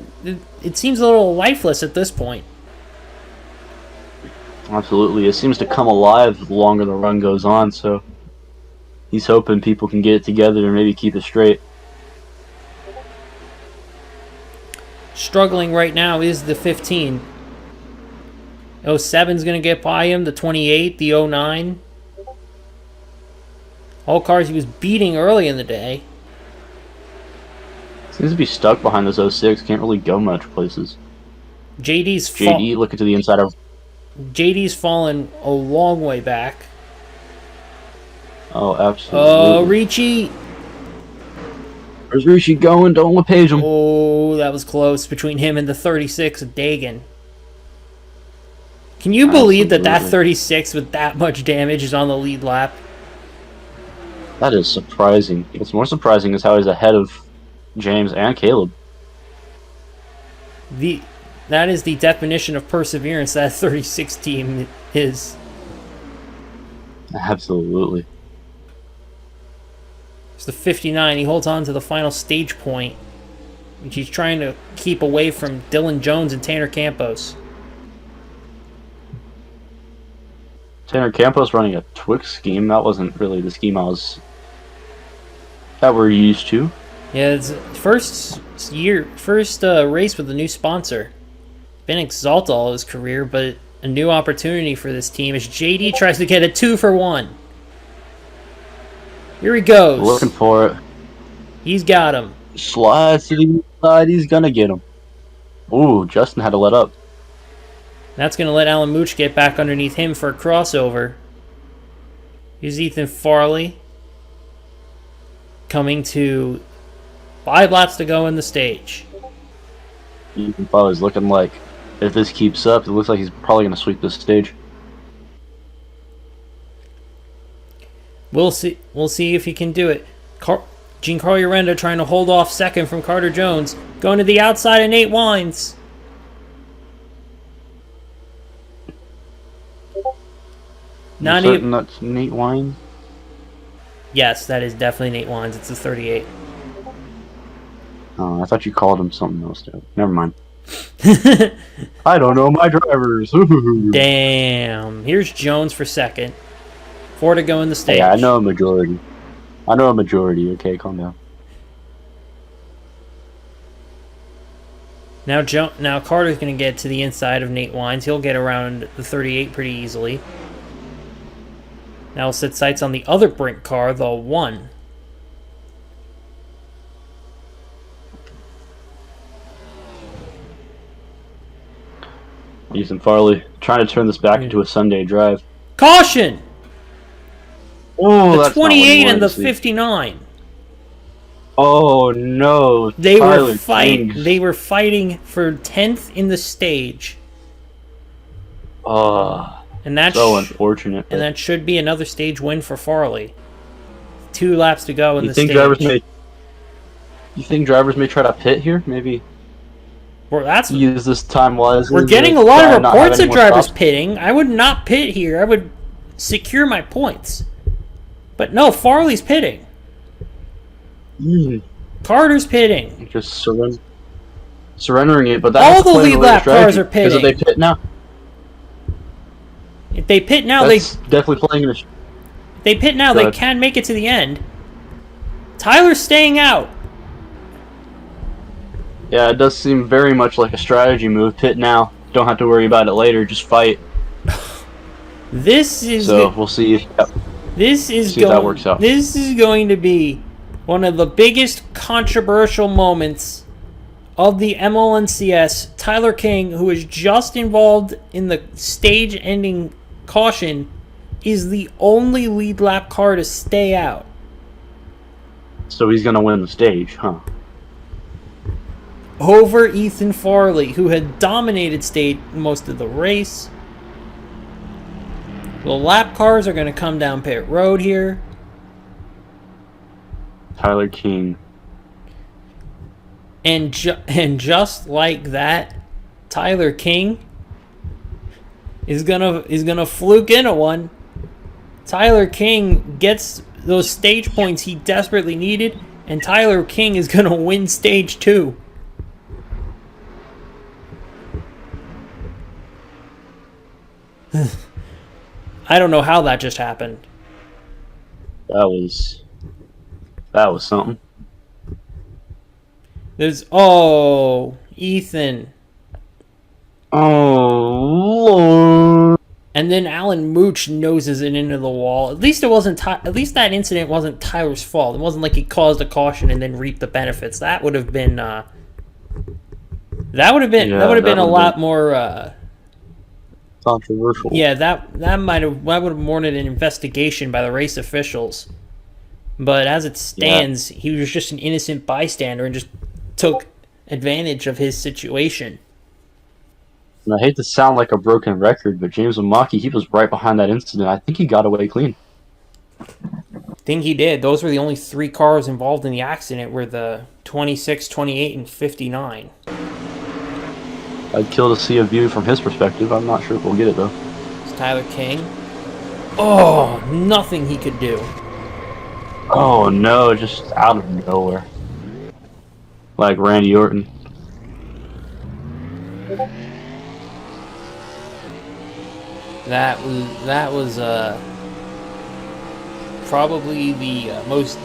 it seems a little lifeless at this point. Absolutely. It seems to come alive the longer the run goes on, so he's hoping people can get it together and maybe keep it straight. Struggling right now is the 15. 07's going to get by him, the 28, the 09. All cars he was beating early in the day. Seems to be stuck behind this 06. Can't really go much places. JD looking to the inside of... JD's fallen a long way back. Oh, absolutely. Oh, Ricci. Where's Ricci going? Don't page him. Oh, that was close between him and the 36 of Dagan. Can you believe that 36 with that much damage is on the lead lap? That is surprising. What's more surprising is how he's ahead of James and Caleb. That is the definition of perseverance that 36 team is. Absolutely. It's the 59. He holds on to the final stage point, which he's trying to keep away from Dylan Jones and Tanor Campos. Tanor Campos running a Twix scheme. That wasn't really the scheme that we're used to. Yeah, it's first race with a new sponsor. Been Exalta all his career, but a new opportunity for this team as JD tries to get a 2-for-1. Here he goes. Looking for it. He's got him. Slides to the side. He's gonna get him. Ooh, Justin had to let up. That's going to let Alan Mooch get back underneath him for a crossover. Here's Ethan Farley. Coming to 5 laps to go in the stage. Ethan Farley's looking like, if this keeps up, it looks like he's probably going to sweep this stage. We'll see if he can do it. Giancarlo Urenda trying to hold off second from Carter Jones. Going to the outside of Nate Wines. Not even that's Nate Wines. Yes, that is definitely Nate Wines. It's the 38. Oh, I thought you called him something else, dude. Never mind. I don't know my drivers. Damn. Here's Jones for second. 4 to go in the stage. Yeah, I know a majority. Okay, calm down. Now Carter's going to get to the inside of Nate Wines. He'll get around the 38 pretty easily. Now we'll set sights on the other Brink car, the 1. Ethan Farley trying to turn this back into a Sunday drive. Caution! Oh, the 28 and the 59. Oh no! They were fighting for 10th in the stage. And that's so unfortunate. And that should be another stage win for Farley. 2 laps to go in the stage. You think drivers may try to pit here? Maybe. Well, use this time wisely. We're getting a lot of reports of drivers pitting. I would not pit here. I would secure my points. But no, Farley's pitting. Carter's pitting. Just surrendering it, but that's all the lead lap cars are pitting. Because if they pit now. If they pit now, definitely playing in a... They pit now, they can make it to the end. Tyler's staying out. Yeah, it does seem very much like a strategy move. Pit now, don't have to worry about it later. Just fight. We'll see if that works out. This is going to be one of the biggest controversial moments of the MLNCS. Tyler King, who is just involved in the stage-ending caution, is the only lead lap car to stay out. So he's going to win the stage, huh? over Ethan Farley, who had dominated state most of the race. The lap cars are going to come down pit road here. Tyler King. And just like that, Tyler King is gonna fluke into one. Tyler King gets those stage points he desperately needed, and Tyler King is gonna win stage 2. I don't know how that just happened. That was something. There's Ethan. Oh Lord! And then Alan Mooch noses it into the wall. At least it wasn't. At least that incident wasn't Tyler's fault. It wasn't like he caused a caution and then reaped the benefits. That would have been. That would have been a lot more controversial. Yeah, that would have warranted an investigation by the race officials. But as it stands, he was just an innocent bystander and just took advantage of his situation. And I hate to sound like a broken record, but James Wamaki, he was right behind that incident. I think he got away clean. I think he did. Those were the only 3 cars involved in the accident, were the 26, 28, and 59. I'd kill to see a view from his perspective. I'm not sure if we'll get it, though. It's Tyler King. Oh, nothing he could do. Oh, no, just out of nowhere. Like Randy Orton. That was probably the most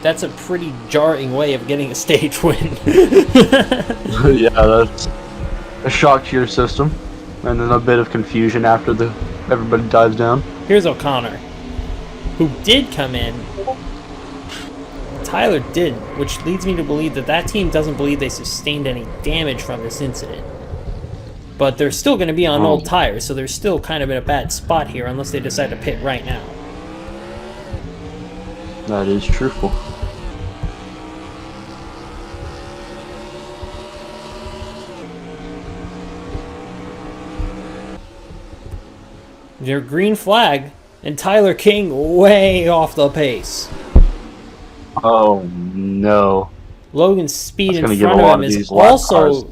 that's a pretty jarring way of getting a stage win. Yeah, that's a shock to your system, and then a bit of confusion after everybody dives down. Here's O'Connor, who did come in. Tyler did, which leads me to believe that team doesn't believe they sustained any damage from this incident. But they're still going to be on old tires, so they're still kind of in a bad spot here unless they decide to pit right now. That is truthful. Their green flag, and Tyler King way off the pace. Oh, no. Logan's speed That's in front of him is also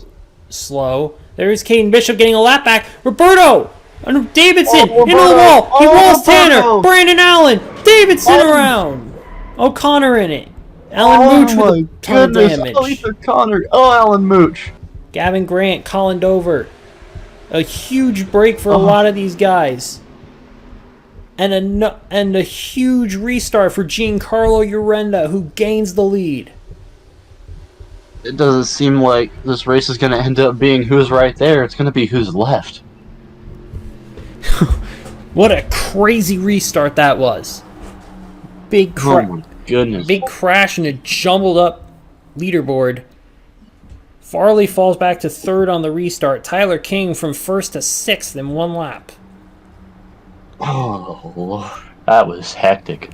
slow. There's Caden Bishop getting a lap back. Roberto! Davidson! Into the wall! He walls Tanner! Brandon Allen! Davidson around! O'Connor in it. Alan Mooch with a ton of damage. O'Connor. Oh, Alan Mooch. Gavin Grant, Colin Dover. A huge break for a lot of these guys. And a huge restart for Giancarlo Urenda, who gains the lead. It doesn't seem like this race is going to end up being who's right there. It's going to be who's left. What a crazy restart that was. Big Oh my goodness. Big crash and a jumbled up leaderboard. Farley falls back to 3rd on the restart. Tyler King from 1st to 6th in 1 lap. Oh, that was hectic.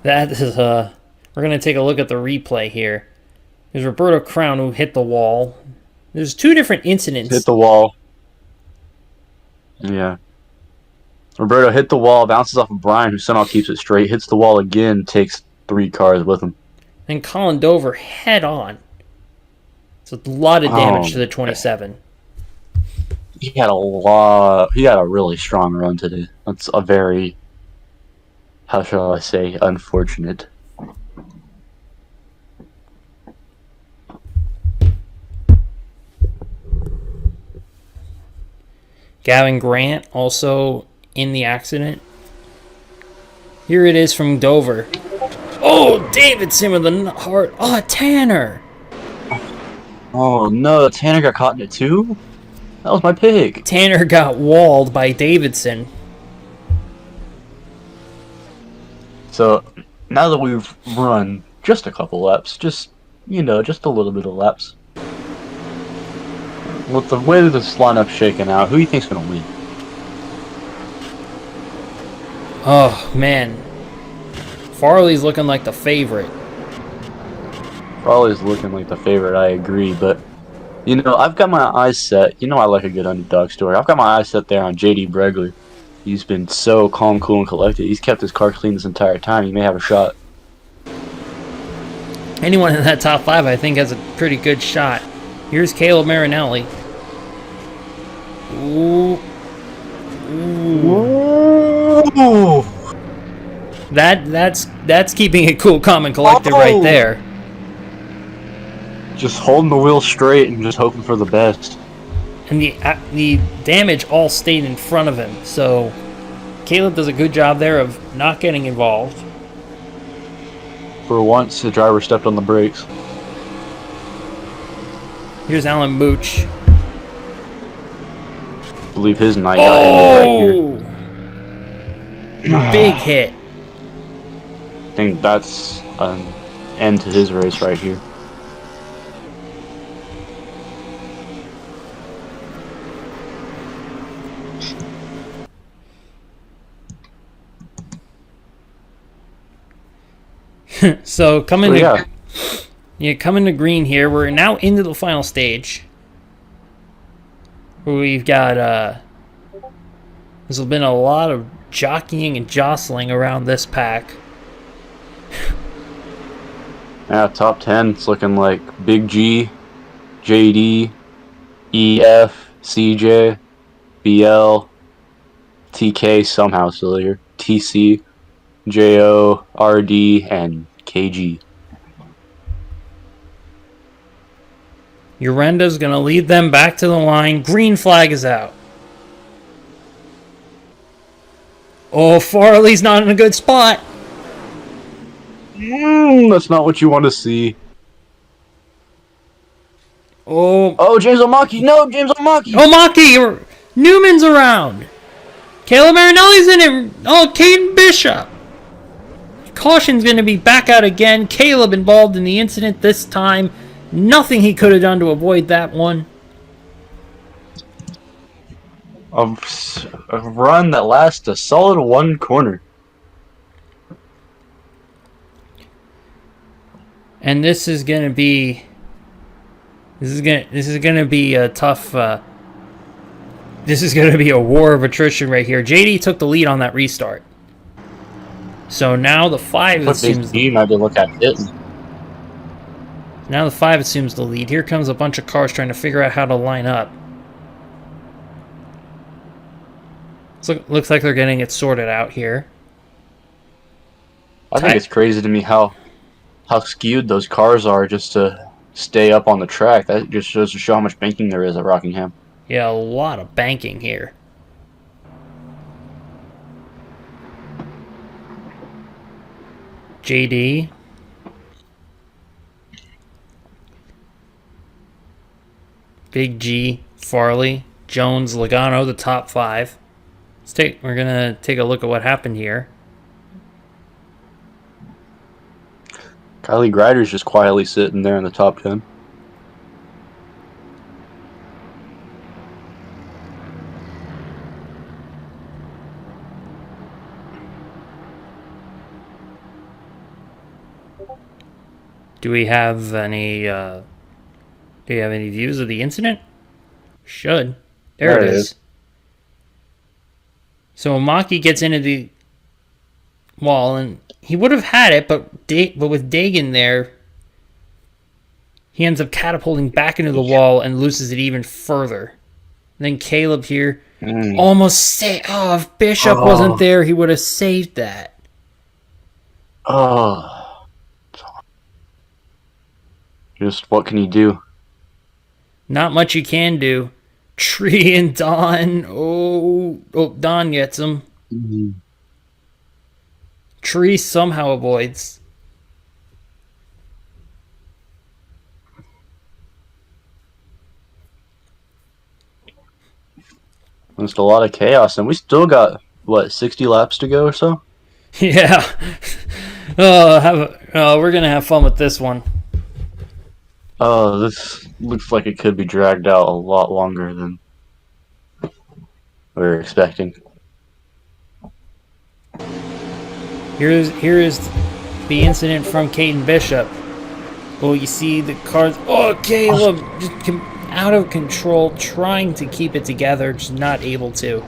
That is we're going to take a look at the replay here. There's Roberto Crown who hit the wall. There's 2 different incidents. Hit the wall. Yeah. Roberto hit the wall, bounces off of Brian, who somehow keeps it straight, hits the wall again, takes 3 cars with him. And Colin Dover head on. It's a lot of damage to the 27. He had a really strong run today. That's a very, how shall I say, unfortunate. Gavin Grant also in the accident. Here it is from Dover. Oh, Davidson with the heart. Oh, Tanner. Oh no, Tanner got caught in it too? That was my pick. Tanner got walled by Davidson. So, now that we've run just a couple laps, just a little bit of laps. With the way that this lineup's shaking out, who do you think's going to win? Oh, man. Farley's looking like the favorite. Farley's looking like the favorite, I agree, but you know, I've got my eyes set. You know I like a good underdog story. I've got my eyes set there on JD Bregler. He's been so calm, cool, and collected. He's kept his car clean this entire time. He may have a shot. Anyone in that top 5, I think, has a pretty good shot. Here's Caleb Marinelli. Ooh. Ooh. That's keeping it cool, calm, and collected right there. Just holding the wheel straight and just hoping for the best. And the damage all stayed in front of him, so Caleb does a good job there of not getting involved. For once, the driver stepped on the brakes. Here's Alan Mooch. I believe his night got ended right here. Big hit. I think that's an end to his race right here. So coming to green here. We're now into the final stage. We've got there's been a lot of jockeying and jostling around this pack. Yeah, top 10. It's looking like Big G, JD, EF, CJ, BL, TK somehow still here, TC, JO, RD, and KG. Urenda's going to lead them back to the line. Green flag is out. Oh, Farley's not in a good spot. That's not what you want to see. Oh, James Omaki! No, James Omaki! Maki! Newman's around. Caleb Marinelli's in it. Oh, Caden Bishop. Caution's going to be back out again. Caleb involved in the incident this time. Nothing he could have done to avoid that one. A run that lasts a solid one corner. And this is going to be a tough this is going to be a war of attrition right here. JD took the lead on that restart. So now the 5 assumes the might be look at it. Now the 5 assumes the lead. Here comes a bunch of cars trying to figure out how to line up. Looks like they're getting it sorted out here. I think it's crazy to me how skewed those cars are just to stay up on the track. That just shows to show how much banking there is at Rockingham. Yeah, a lot of banking here. JD. Big G, Farley, Jones, Logano, the top 5. We're gonna take a look at what happened here. Kylie Greider's just quietly sitting there in the top 10. Do we have any views of the incident? Should. There it is. So Maki gets into the wall, and he would have had it, but with Dagan there, he ends up catapulting back into the wall and loses it even further. And then Caleb here almost saved. Oh, if Bishop wasn't there, he would have saved that. Oh. Just what can you do? Not much you can do. Tree and Don. Oh, Don gets him. Mm-hmm. Tree somehow avoids. Just a lot of chaos, and we still got, 60 laps to go or so? Yeah. We're going to have fun with this one. Oh, this looks like it could be dragged out a lot longer than we were expecting. Here is the incident from Caden Bishop. Well, you see the cars. Oh, Caleb just out of control, trying to keep it together, just not able to.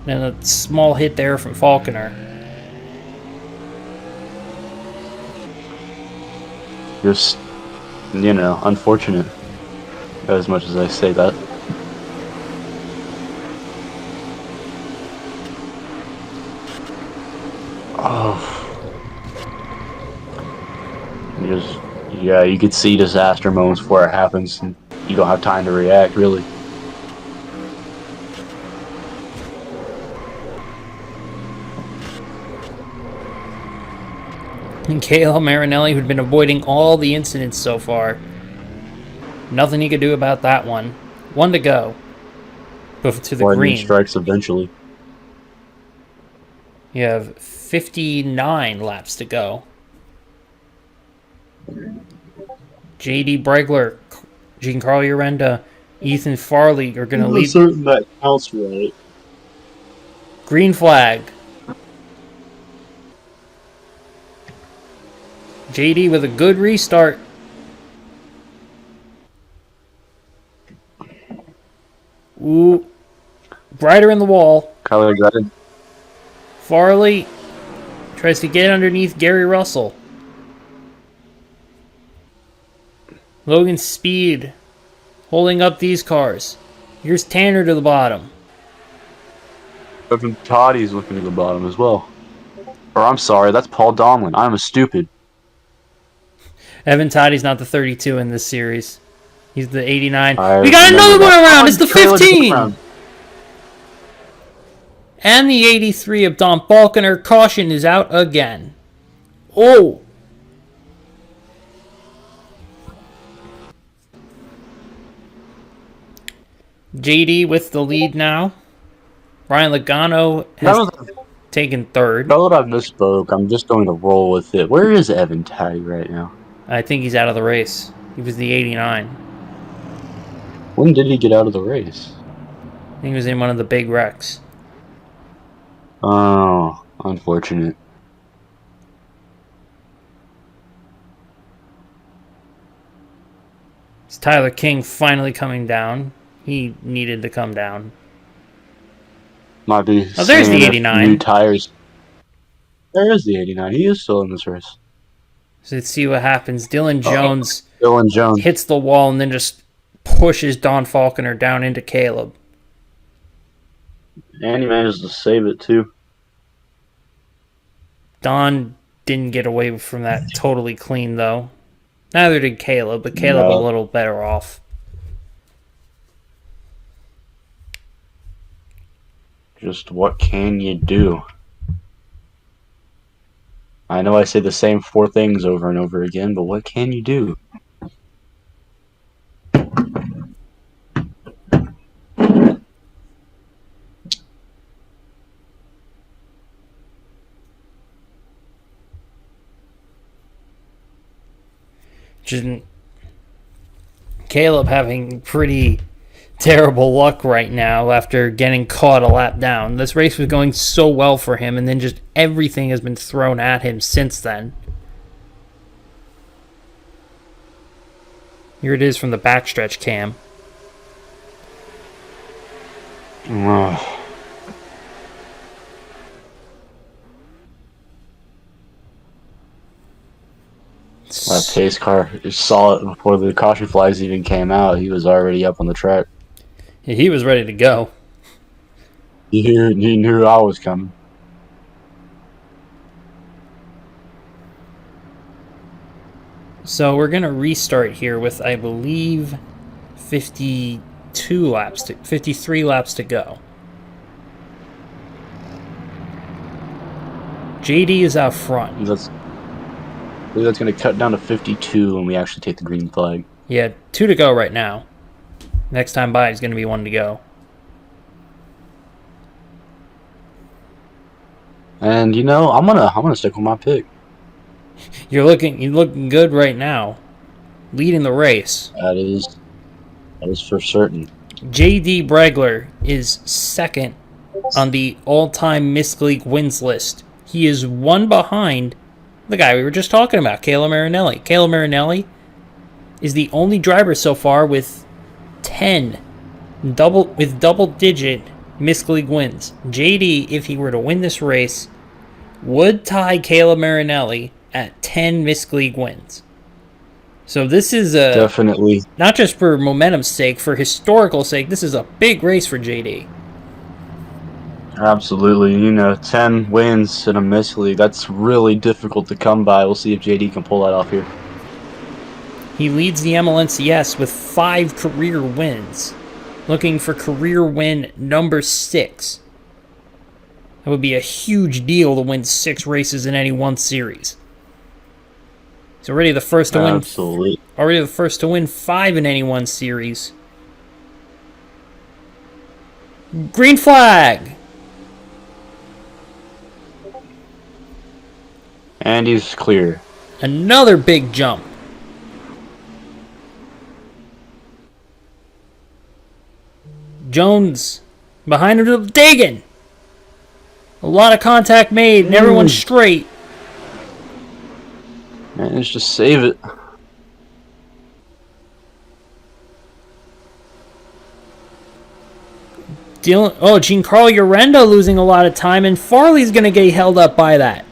And a small hit there from Falconer. Just, unfortunate. As much as I say that. Oh. You could see disaster moments before it happens, and you don't have time to react, really. And Caleb Marinelli, who'd been avoiding all the incidents so far. Nothing he could do about that one. 1 to go. But to the green. Strikes eventually. You have 59 laps to go. JD Bregler, Giancarlo Urenda, Ethan Farley are going to lead. Certain that counts, right? Green flag. JD with a good restart. Ooh. Brighter in the wall. Kyler got it. Farley tries to get underneath Gary Russell. Logan Speed holding up these cars. Here's Tanner to the bottom. Evan Toddy's looking to the bottom as well. Or I'm sorry, that's Paul Donlin. I'm a stupid. Evan Toddy's not the 32 in this series. He's the 89. I We got another one around. It's the 15. Around. And the 83 of Don Falconer. Caution is out again. Oh. JD with the lead now. Ryan Logano has taken third. Now that I've misspoke, I'm just going to roll with it. Where is Evan Taddy right now? I think he's out of the race. He was the 89. When did he get out of the race? I think he was in one of the big wrecks. Oh, unfortunate. It's Tyler King finally coming down. He needed to come down. Might be. Oh, there's the 89. New tires. There is the 89. He is still in this race. So let's see what happens. Dylan Jones hits the wall and then just pushes Don Falconer down into Caleb. And he managed to save it, too. Don didn't get away from that totally clean, though. Neither did Caleb, but Caleb a little better off. Just what can you do? I know I say the same 4 things over and over again, but what can you do? Caleb having pretty terrible luck right now after getting caught a lap down. This race was going so well for him, and then just everything has been thrown at him since then. Here it is from the backstretch cam. That pace car saw it before the caution flags even came out. He was already up on the track. He was ready to go. He knew I was coming. So we're going to restart here with, I believe, 53 laps to go. JD is out front. That's going to cut down to 52 when we actually take the green flag. Yeah, 2 to go right now. Next time by is going to be 1 to go. And I'm gonna stick with my pick. You're looking good right now, leading the race. That is for certain. JD Bregler is second on the all-time Miss League wins list. he is one behind the guy we were just talking about, Kayla Marinelli. Kayla Marinelli is the only driver so far with 10 double-digit Miss League wins. JD, if he were to win this race, would tie Kayla Marinelli at 10 Miss League wins. So this is definitely not just for momentum's sake, for historical sake, this is a big race for JD. Absolutely. 10 wins in a Miss League, that's really difficult to come by. We'll see if JD can pull that off here. He leads the MLNCS with 5 career wins, looking for career win number 6. That would be a huge deal to win 6 races in any one series. He's already the first to win. Absolutely. Already the first to win 5 in any one series. Green flag. And he's clear. Another big jump. Jones behind him to Dagan. A lot of contact made, and everyone's straight. Managed to save it. Giancarlo Urenda losing a lot of time, and Farley's going to get held up by that.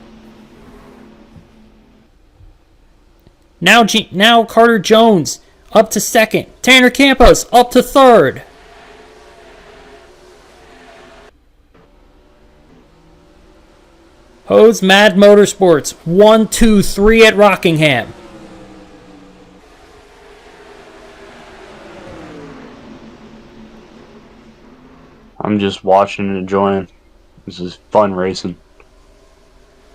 Now Carter Jones up to second. Tanor Campos up to third. Hose Mad Motorsports 1, 2, 3 at Rockingham. I'm just watching and enjoying. This is fun racing.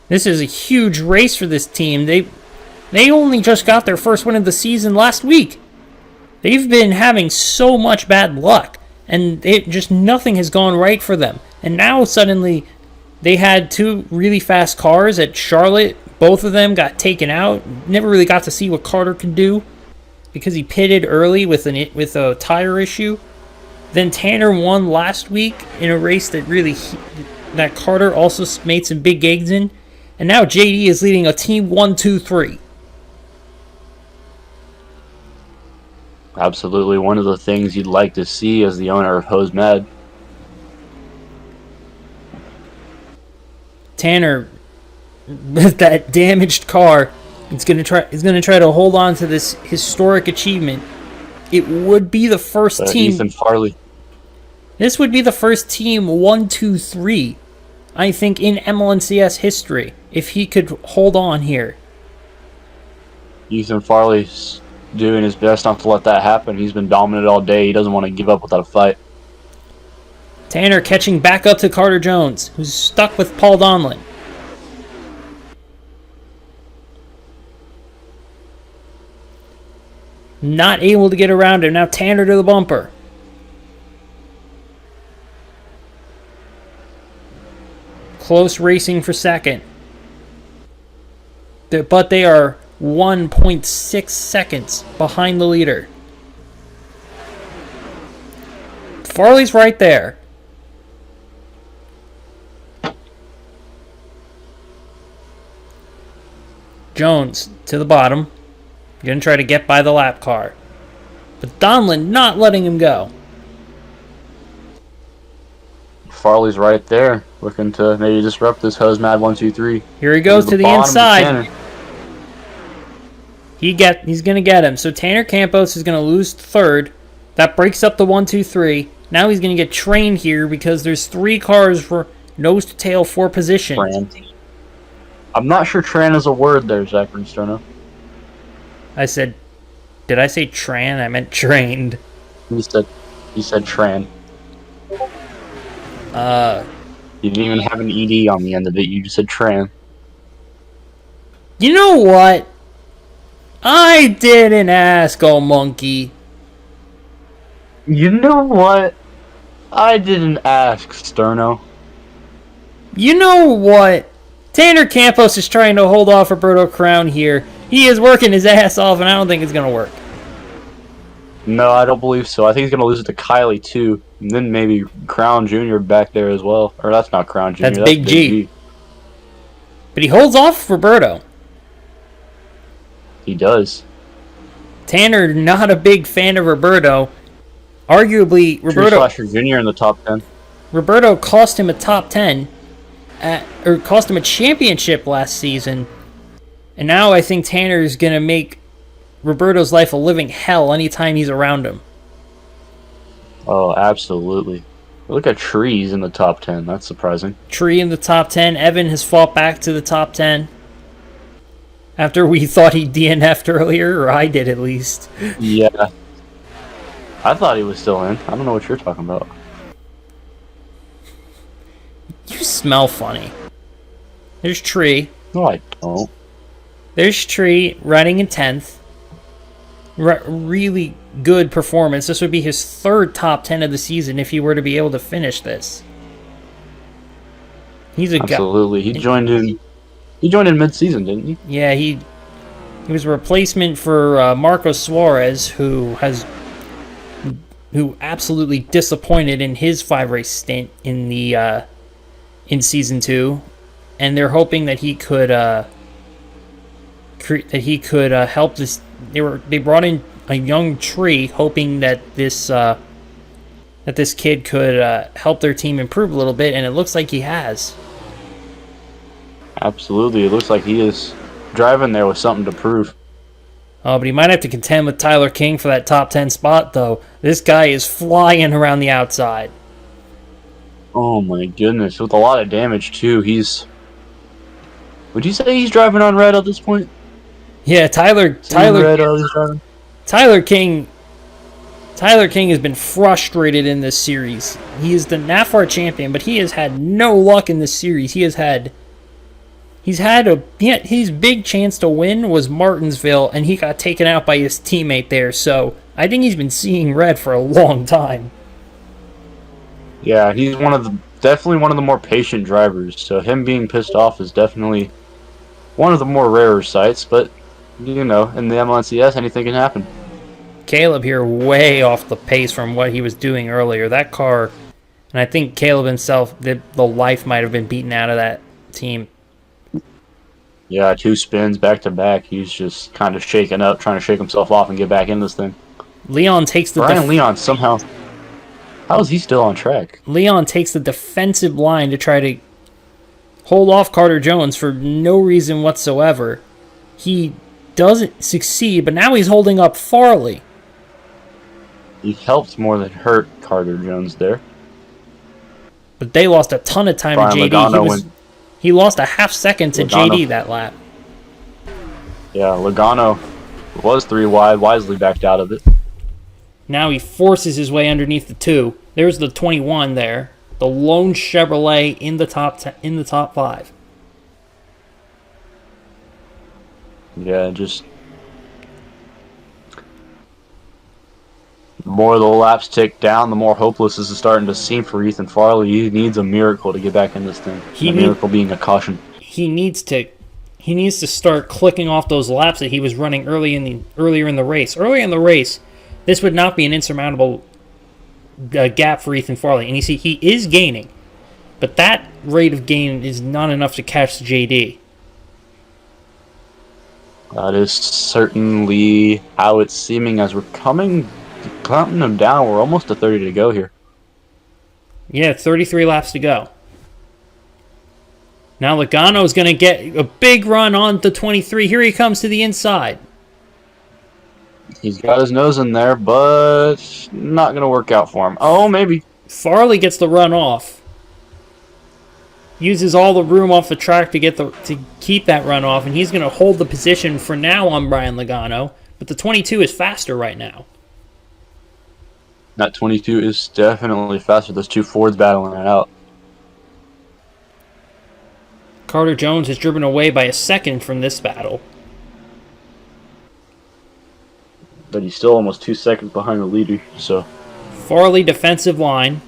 This is a huge race for this team. They only just got their first win of the season last week. They've been having so much bad luck, and nothing has gone right for them. And now suddenly they had 2 really fast cars at Charlotte. Both of them got taken out. Never really got to see what Carter can do because he pitted early with a tire issue. Then Tanner won last week in a race that Carter also made some big gigs in. And now JD is leading a team 1, 2, 3. Absolutely one of the things you'd like to see as the owner of Hose Mad. Tanner, with that damaged car, is going to try to hold on to this historic achievement. It would be the first team. Ethan Farley. This would be the first team 1, 2, 3, I think, in MLNCS history, if he could hold on here. Ethan Farley's doing his best not to let that happen. He's been dominant all day. He doesn't want to give up without a fight. Tanner catching back up to Carter Jones, who's stuck with Paul Donlin. Not able to get around him. Now Tanner to the bumper. Close racing for second. But they are 1.6 seconds behind the leader. Farley's right there. Jones to the bottom. Going to try to get by the lap car. But Donlin not letting him go. Farley's right there, looking to maybe disrupt this Hose Mad 1, 2, 3. Here he goes to the inside. He's going to get him. So Tanor Campos is going to lose third. That breaks up the 1, 2, 3. Now he's going to get trained here because there's 3 cars for nose to tail for position. Tran. I'm not sure Tran is a word there, Zachary Sterno. Did I say Tran? I meant trained. You said Tran. You didn't even have an ED on the end of it. You just said Tran. You know what? I didn't ask, oh monkey. You know what? I didn't ask, Sterno. You know what? Tanor Campos is trying to hold off Roberto Crown here. He is working his ass off, and I don't think it's going to work. No, I don't believe so. I think he's going to lose it to Kylie, too. And then maybe Crown Jr. back there as well. Or that's not Crown Jr. That's Big G. But he holds off Roberto. He does. Tanner, not a big fan of Roberto. Arguably, True Slasher Jr. in the top 10. Roberto cost him a top 10, or cost him a championship last season. And now I think Tanner is going to make Roberto's life a living hell anytime he's around him. Oh, absolutely. Look at Trees in the top 10. That's surprising. Tree in the top 10. Evan has fought back to the top 10. After we thought he DNF'd earlier, or I did at least. Yeah. I thought he was still in. I don't know what you're talking about. You smell funny. There's Tree. No, I don't. There's Tree riding in 10th. Really good performance. This would be his third top 10 of the season if he were to be able to finish this. He's a guy. Absolutely. He joined in mid-season, didn't he? Yeah, he was a replacement for Marcos Suarez, who absolutely disappointed in his 5-race stint in the in season 2, and they're hoping that he could help this. They brought in a young Tree, hoping that this kid could help their team improve a little bit, and it looks like he has. Absolutely. It looks like he is driving there with something to prove. Oh, but he might have to contend with Tyler King for that top 10 spot, though. This guy is flying around the outside. Oh my goodness. With a lot of damage, too. Would you say he's driving on red at this point? Yeah, Tyler King has been frustrated in this series. He is the NASCAR champion, but he has had no luck in this series. His big chance to win was Martinsville, and he got taken out by his teammate there. So I think he's been seeing red for a long time. Yeah, he's definitely one of the more patient drivers. So him being pissed off is definitely one of the more rarer sights. But in the MLNCS, anything can happen. Caleb here way off the pace from what he was doing earlier. That car, and I think Caleb himself, the life might have been beaten out of that team. Yeah, 2 spins back-to-back. He's just kind of shaking up, trying to shake himself off and get back in this thing. Leon takes the... Leon somehow... How is he still on track? Leon takes the defensive line to try to hold off Carter Jones for no reason whatsoever. He doesn't succeed, but now he's holding up Farley. He helped more than hurt Carter Jones there. But they lost a ton of time to JD. He lost a half second to JD that lap. Yeah, Logano was 3 wide, wisely backed out of it. Now he forces his way underneath the 2. There's the 21 there. The lone Chevrolet in the top 5. Yeah, just the more the laps tick down, the more hopeless this is starting to seem for Ethan Farley. He needs a miracle to get back in this thing. Miracle being a caution. He needs to start clicking off those laps that he was running earlier in the race. Earlier in the race, this would not be an insurmountable gap for Ethan Farley. And you see, he is gaining, but that rate of gain is not enough to catch JD. That is certainly how it's seeming as we're counting them down. We're almost to 30 to go here. Yeah, 33 laps to go. Now Logano is going to get a big run on the 23. Here he comes to the inside. He's got his nose in there, but not going to work out for him. Oh, maybe. Farley gets the run off. Uses all the room off the track to keep that run off, and he's going to hold the position for now on Brian Logano. But the 22 is faster right now. That 22 is definitely faster. Those 2 Fords battling it out. Carter Jones is driven away by a second from this battle. But he's still almost 2 seconds behind the leader, so... Farley defensive line.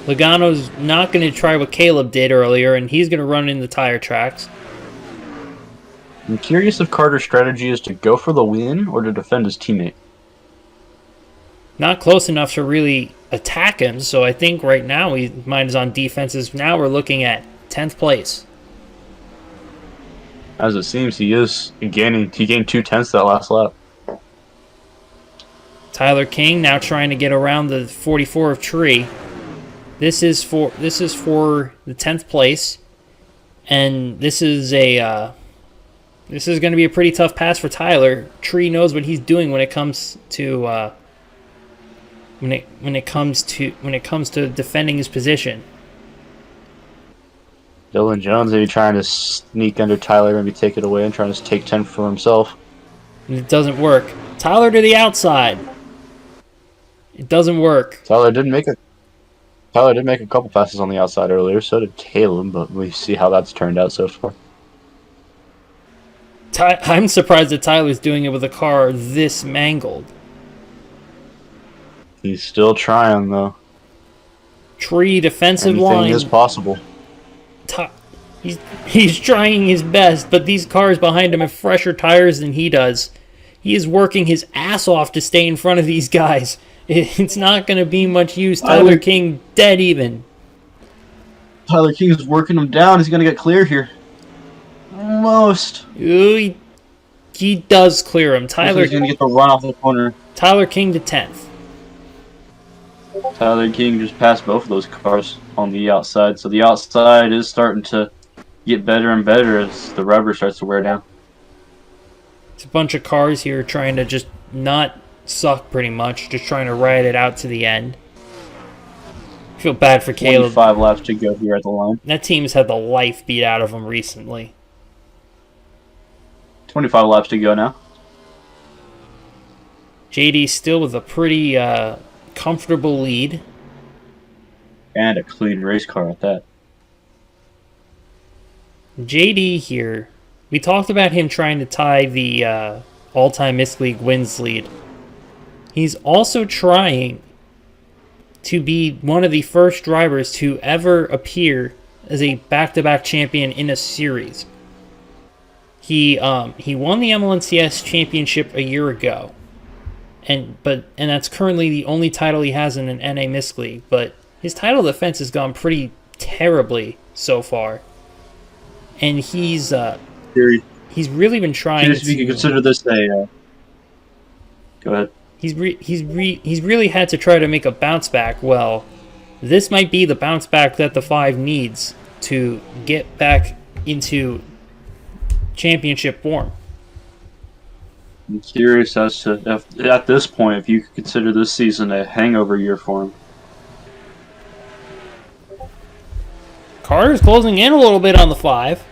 Logano's not going to try what Caleb did earlier, and he's going to run in the tire tracks. I'm curious if Carter's strategy is to go for the win or to defend his teammate. Not close enough to really attack him, so I think right now his mind is on defenses. Now we're looking at 10th place. As it seems, he is gaining. He gained 2/10 that last lap. Tyler King now trying to get around the 44 of Tree. This is for the 10th place, and this is going to be a pretty tough pass for Tyler. Tree knows what he's doing when it comes to when it comes to defending his position. Dylan Jones maybe trying to sneak under Tyler, maybe take it away and trying to take 10 for himself. And it doesn't work. Tyler to the outside. It doesn't work. Tyler did make a couple passes on the outside earlier, so did Caleb, but we see how that's turned out so far. I'm surprised that Tyler's doing it with a car this mangled. He's still trying, though. Tree defensive Anything line. is possible. He's trying his best, but these cars behind him have fresher tires than he does. He is working his ass off to stay in front of these guys. It's not going to be much use. Tyler King dead even. Tyler King is working him down. He's going to get clear here. Almost. Ooh, he does clear him. He's going to get the run off the corner. Tyler King to 10th. Tyler King just passed both of those cars on the outside, so the outside is starting to get better and better as the rubber starts to wear down. It's a bunch of cars here trying to just not suck pretty much, just trying to ride it out to the end. I feel bad for Caleb. 25 laps to go here at the line. That team's had the life beat out of them recently. 25 laps to go now. JD still with a pretty comfortable lead. And a clean race car at that. JD here, we talked about him trying to tie the all-time Miss League wins lead. He's also trying to be one of the first drivers to ever appear as a back-to-back champion in a series. He won the MLNCS championship a year ago, and that's currently the only title he has in an NA Miss League. But his title defense has gone pretty terribly so far, and he's really been trying. Curious if you can consider this a. Go ahead. He's really had to try to make a bounce back. Well, this might be the bounce back that the 5 needs to get back into championship form. I'm curious as to, at this point, if you could consider this season a hangover year for him. Carter's closing in a little bit on the 5.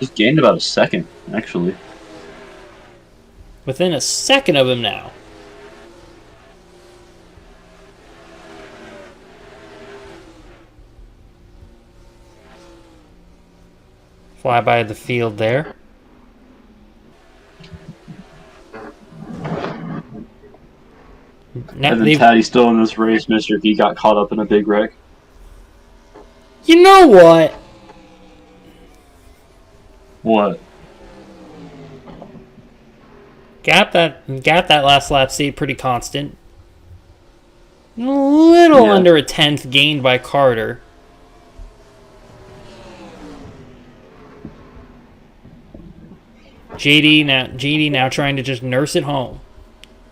He's gained about a second, actually. Within a second of him now. Fly by the field there. Now, and then Taddy's still in this race, Mr. He got caught up in a big wreck. You know what? What? Gap that last lap stayed pretty constant. A little under a 10th gained by Carter. JD now trying to just nurse it home.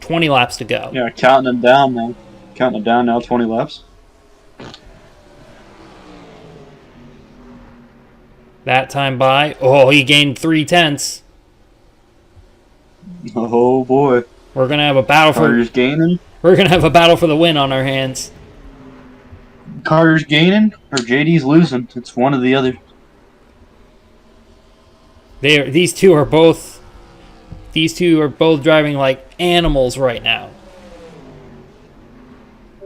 20 laps to go. Yeah, counting them down now. Counting them down now, 20 laps. That time by. Oh, he gained 3/10. Oh boy. We're gonna have a battle Carter's gaining. We're gonna have a battle for the win on our hands. Carter's gaining or JD's losing. It's one or the other. These two are both driving like animals right now.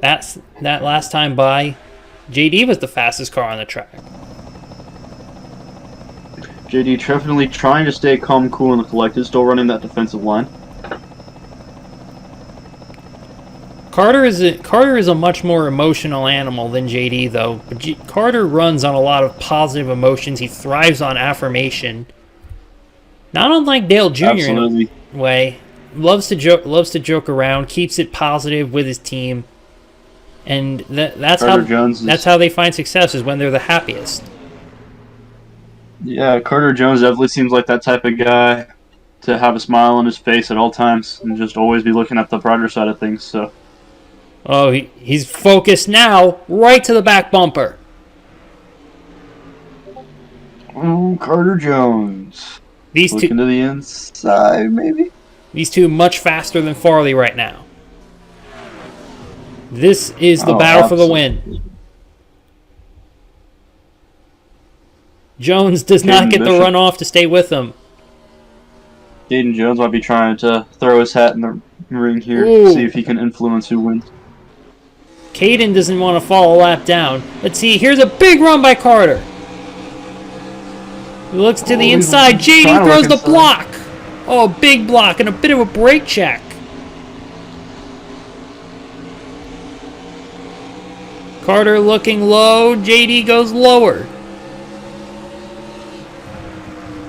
That last time by, JD was the fastest car on the track. JD definitely trying to stay calm, cool, and collected, still running that defensive line. Carter is a much more emotional animal than JD, though. But Carter runs on a lot of positive emotions. He thrives on affirmation. Not unlike Dale Jr. Absolutely. in a way. Loves to joke around, keeps it positive with his team. And that's how they find success, is when they're the happiest. Yeah, Carter Jones definitely seems like that type of guy to have a smile on his face at all times and just always be looking at the brighter side of things. So, Oh, he's focused now, right to the back bumper. oh, Carter Jones These two, looking to the inside, maybe. these two much faster than Farley right now. This is the Oh, battle for the win. absolutely. Jones does not Caden get the Bishop. runoff to stay with him. Caden Jones might be trying to throw his hat in the ring here, Ooh. see if he can influence who wins. Caden doesn't want to fall a lap down. Let's see, here's a big run by Carter. He looks to the inside. JD throws the block. Oh, big block and a bit of a brake check. Carter looking low. JD goes lower.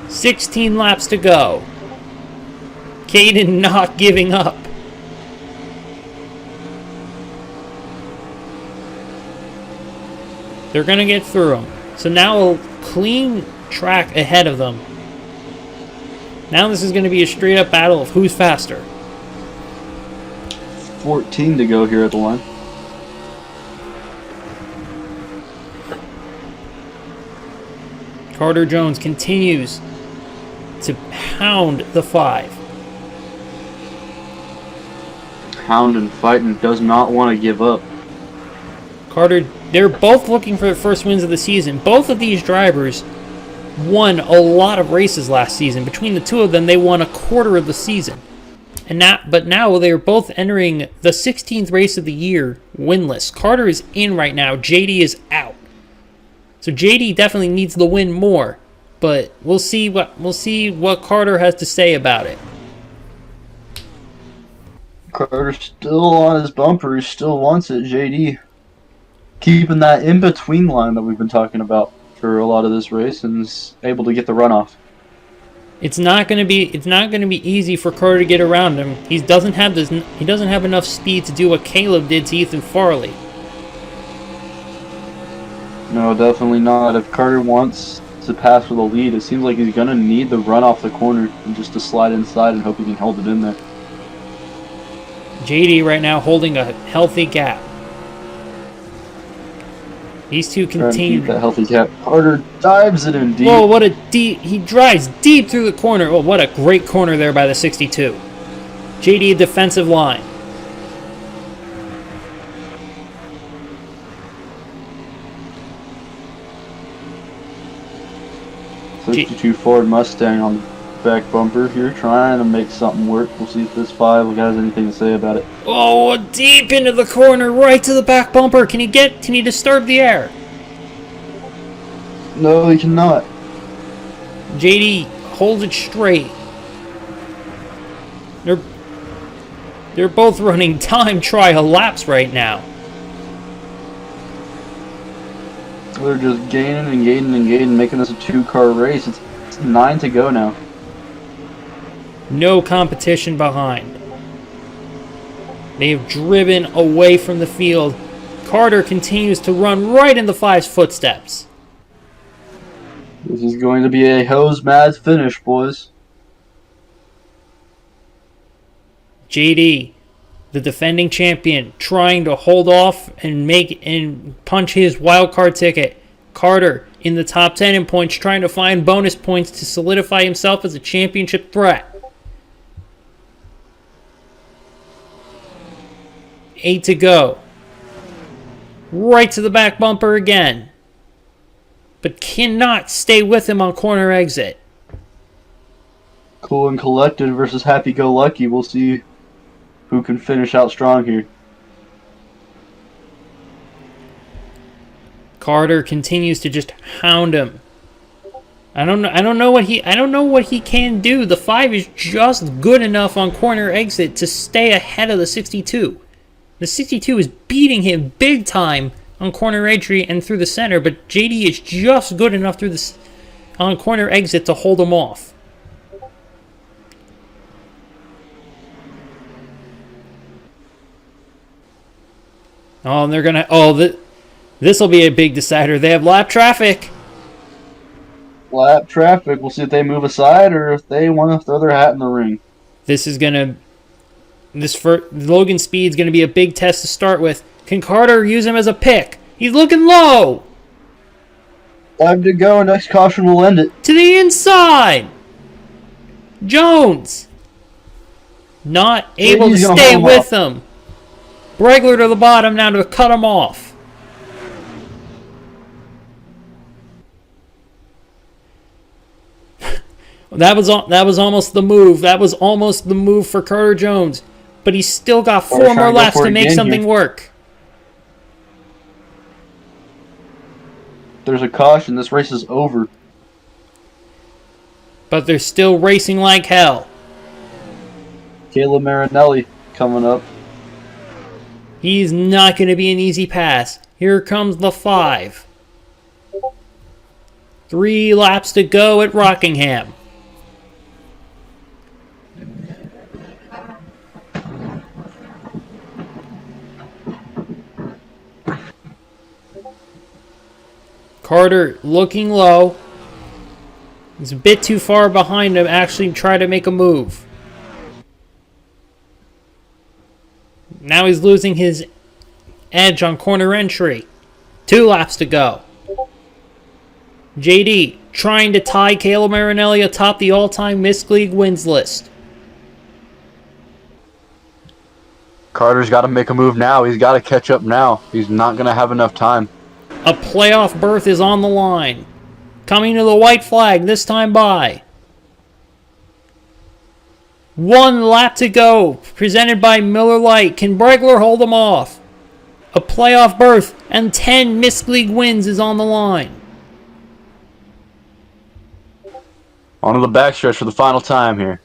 16 laps to go. Caden not giving up. They're going to get through him. So now a clean track ahead of them. Now this is going to be a straight up battle of who's faster. 14 to go here at the line. Carter Jones continues to pound the 5. Hound and fighting, does not want to give up. Carter, they're both looking for the first wins of the season. Both of these drivers won a lot of races last season. Between the two of them, they won a quarter of the season. But now they're both entering the 16th race of the year winless. Carter is in right now. JD is out. So JD definitely needs the win more, but we'll see what Carter has to say about it. Carter's still on his bumper. He still wants it. JD keeping that in-between line that we've been talking about for a lot of this race and is able to get the runoff. It's not going to be easy for Carter to get around him. He doesn't have enough speed to do what Caleb did to Ethan Farley. No, definitely not. If Carter wants to pass with a lead, it seems like he's going to need the run off the corner and just to slide inside and hope he can hold it in there. JD right now holding a healthy gap. These two continue. Keep that healthy gap. Carter dives it in deep. Whoa, what a deep... He drives deep through the corner. Oh, what a great corner there by the 62. JD defensive line. '62 Ford Mustang on the back bumper here, trying to make something work. We'll see if this 5 has anything to say about it. Oh, deep into the corner, right to the back bumper. Can he disturb the air? No, he cannot. JD holds it straight. They're both running time trial laps right now. They're just gaining and gaining and gaining, making this a 2-car race. It's 9 to go now. No competition behind. They have driven away from the field. Carter continues to run right in the 5's footsteps. This is going to be a hose mad finish, boys. JD, the defending champion, trying to hold off and punch his wild card ticket. Carter in the top 10 in points, trying to find bonus points to solidify himself as a championship threat. 8 to go. Right to the back bumper again. But cannot stay with him on corner exit. Cool and collected versus happy-go-lucky. We'll see who can finish out strong here. Carter continues to just hound him. I don't know what he can do. The 5 is just good enough on corner exit to stay ahead of the 62. The 62 is beating him big time on corner entry and through the center, but JD is just good enough on corner exit to hold him off. Oh, and they're gonna. Oh, this will be a big decider. They have lap traffic. Lap traffic. We'll see if they move aside or if they want to throw their hat in the ring. This is gonna. Logan Speed's gonna be a big test to start with. Can Carter use him as a pick? He's looking low. 5 to go. Next caution will end it. To the inside. Jones. Not able to stay with him. Bregler to the bottom now to cut him off. That was almost the move. That was almost the move for Carter Jones. But he's still got 4 more laps to make something work. There's a caution. This race is over. But they're still racing like hell. Caleb Marinelli coming up. He's not going to be an easy pass. Here comes the 5. 3 laps to go at Rockingham. Carter looking low. He's a bit too far behind him actually try to make a move. Now he's losing his edge on corner entry. 2 laps to go. JD trying to tie Caleb Marinelli atop the all-time Miss League wins list. Carter's got to make a move now. He's got to catch up now. He's not going to have enough time. A playoff berth is on the line. Coming to the white flag, this time by. 1 lap to go, presented by Miller Lite. Can Bregler hold them off? A playoff berth and 10 Miss League wins is on the line. On to the backstretch for the final time here.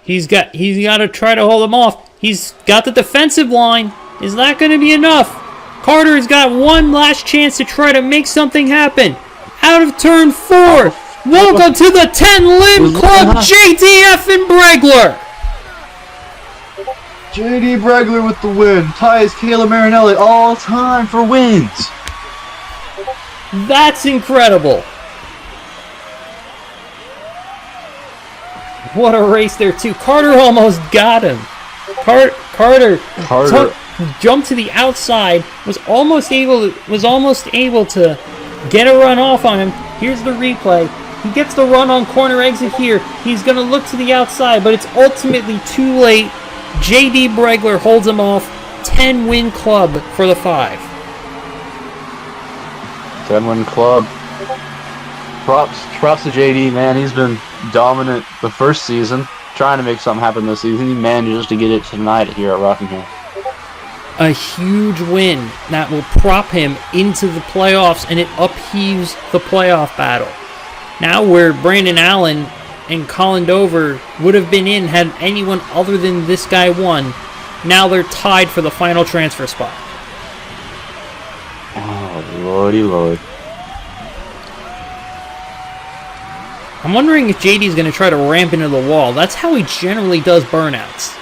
He's got to try to hold them off. He's got the defensive line. Is that going to be enough? Carter's got one last chance to try to make something happen. Out of turn 4. Welcome to the 10-Limb Club, JDF and Bregler. JD Bregler with the win. Ties Caleb Marinelli all time for wins. That's incredible. What a race there, too. Carter almost got him. Carter jumped to the outside, was almost able to get a run off on him. Here's the replay. He gets the run on corner exit here. He's going to look to the outside, but it's ultimately too late. J.D. Bregler holds him off. 10-win club for the 5. 10-win club. Props to J.D., man. He's been dominant the first season. Trying to make something happen this season. He manages to get it tonight here at Rockingham. A huge win that will prop him into the playoffs, and it upheaves the playoff battle. Now where Brandon Allen and Colin Dover would have been in had anyone other than this guy won, now they're tied for the final transfer spot. Oh, lordy lord. I'm wondering if JD's going to try to ramp into the wall. That's how he generally does burnouts.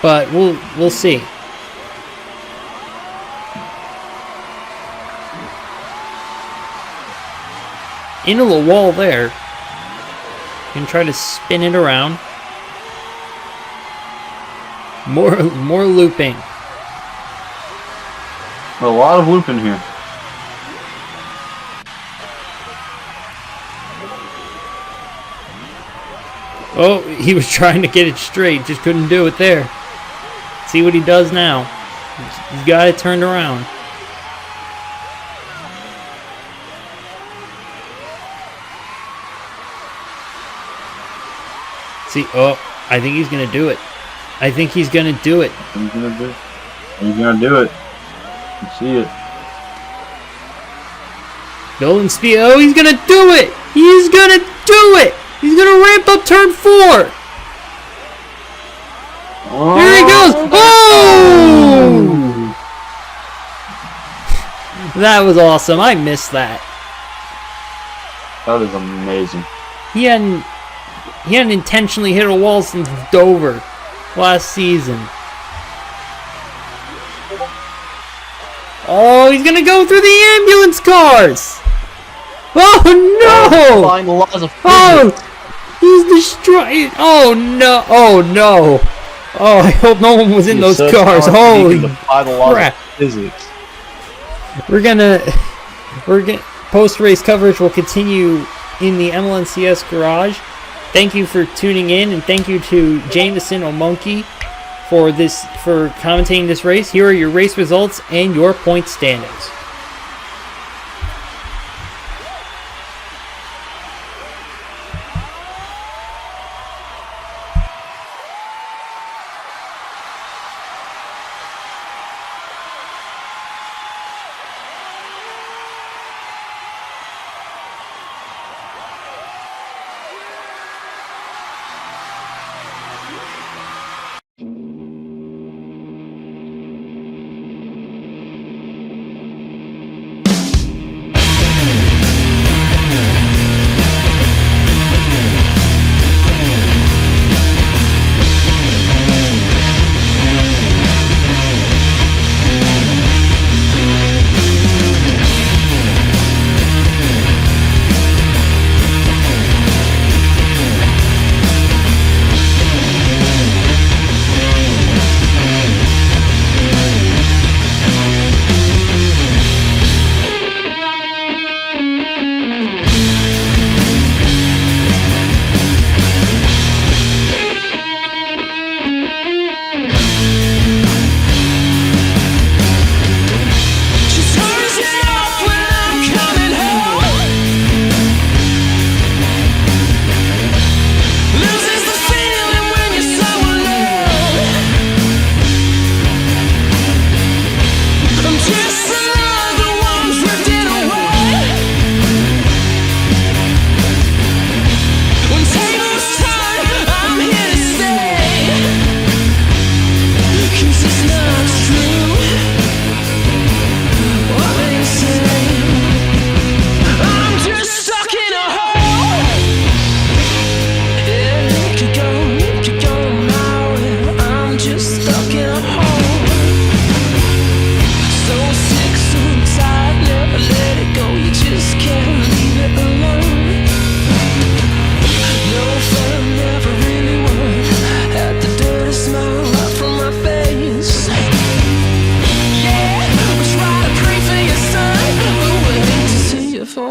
But we'll see. Into the wall there. You can try to spin it around. More looping. A lot of looping here. Oh, he was trying to get it straight, just couldn't do it there. See what he does now. He's got it turned around. See, oh, I think he's going to do it. I think he's going to do it. He's going to do it. He's going to do it. You see it. Building speed. Oh, he's going to do it. He's going to do it. He's going to ramp up turn 4. Oh. Here he goes. Oh! That was awesome. I missed that. That is amazing. He hadn't intentionally hit a wall since Dover last season. Oh, he's going to go through the ambulance cars. Oh, Oh! Defying the laws of physics. Oh! He's destroyed. Oh no! Oh no! Oh, I hope no one was in those So cars. talented, he Holy can defy the laws crap! of physics. We're gonna post-race coverage will continue in the MLNCS garage. Thank you for tuning in, and thank you to Jameson O'Monkey for commentating this race. Here are your race results and your point standings.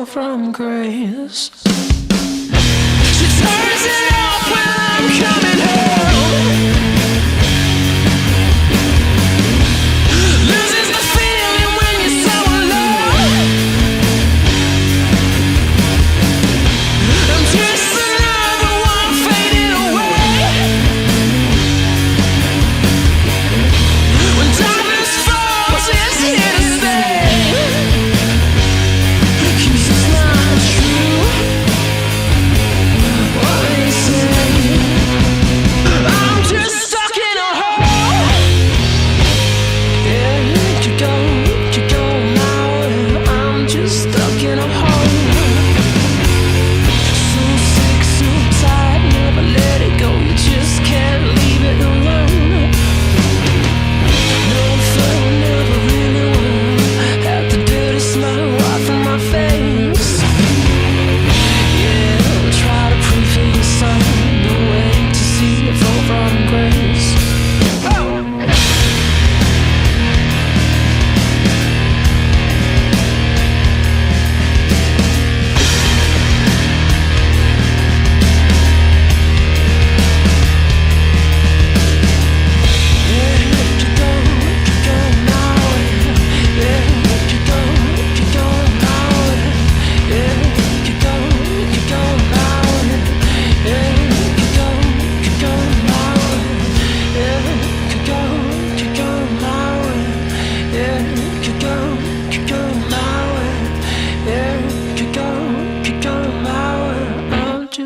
From grace. She turns it off when I'm coming home. Loses the feeling when you're so alone. I'm just another one fading away. When darkness falls, it's here to stay.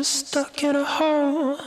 Stuck in a hole.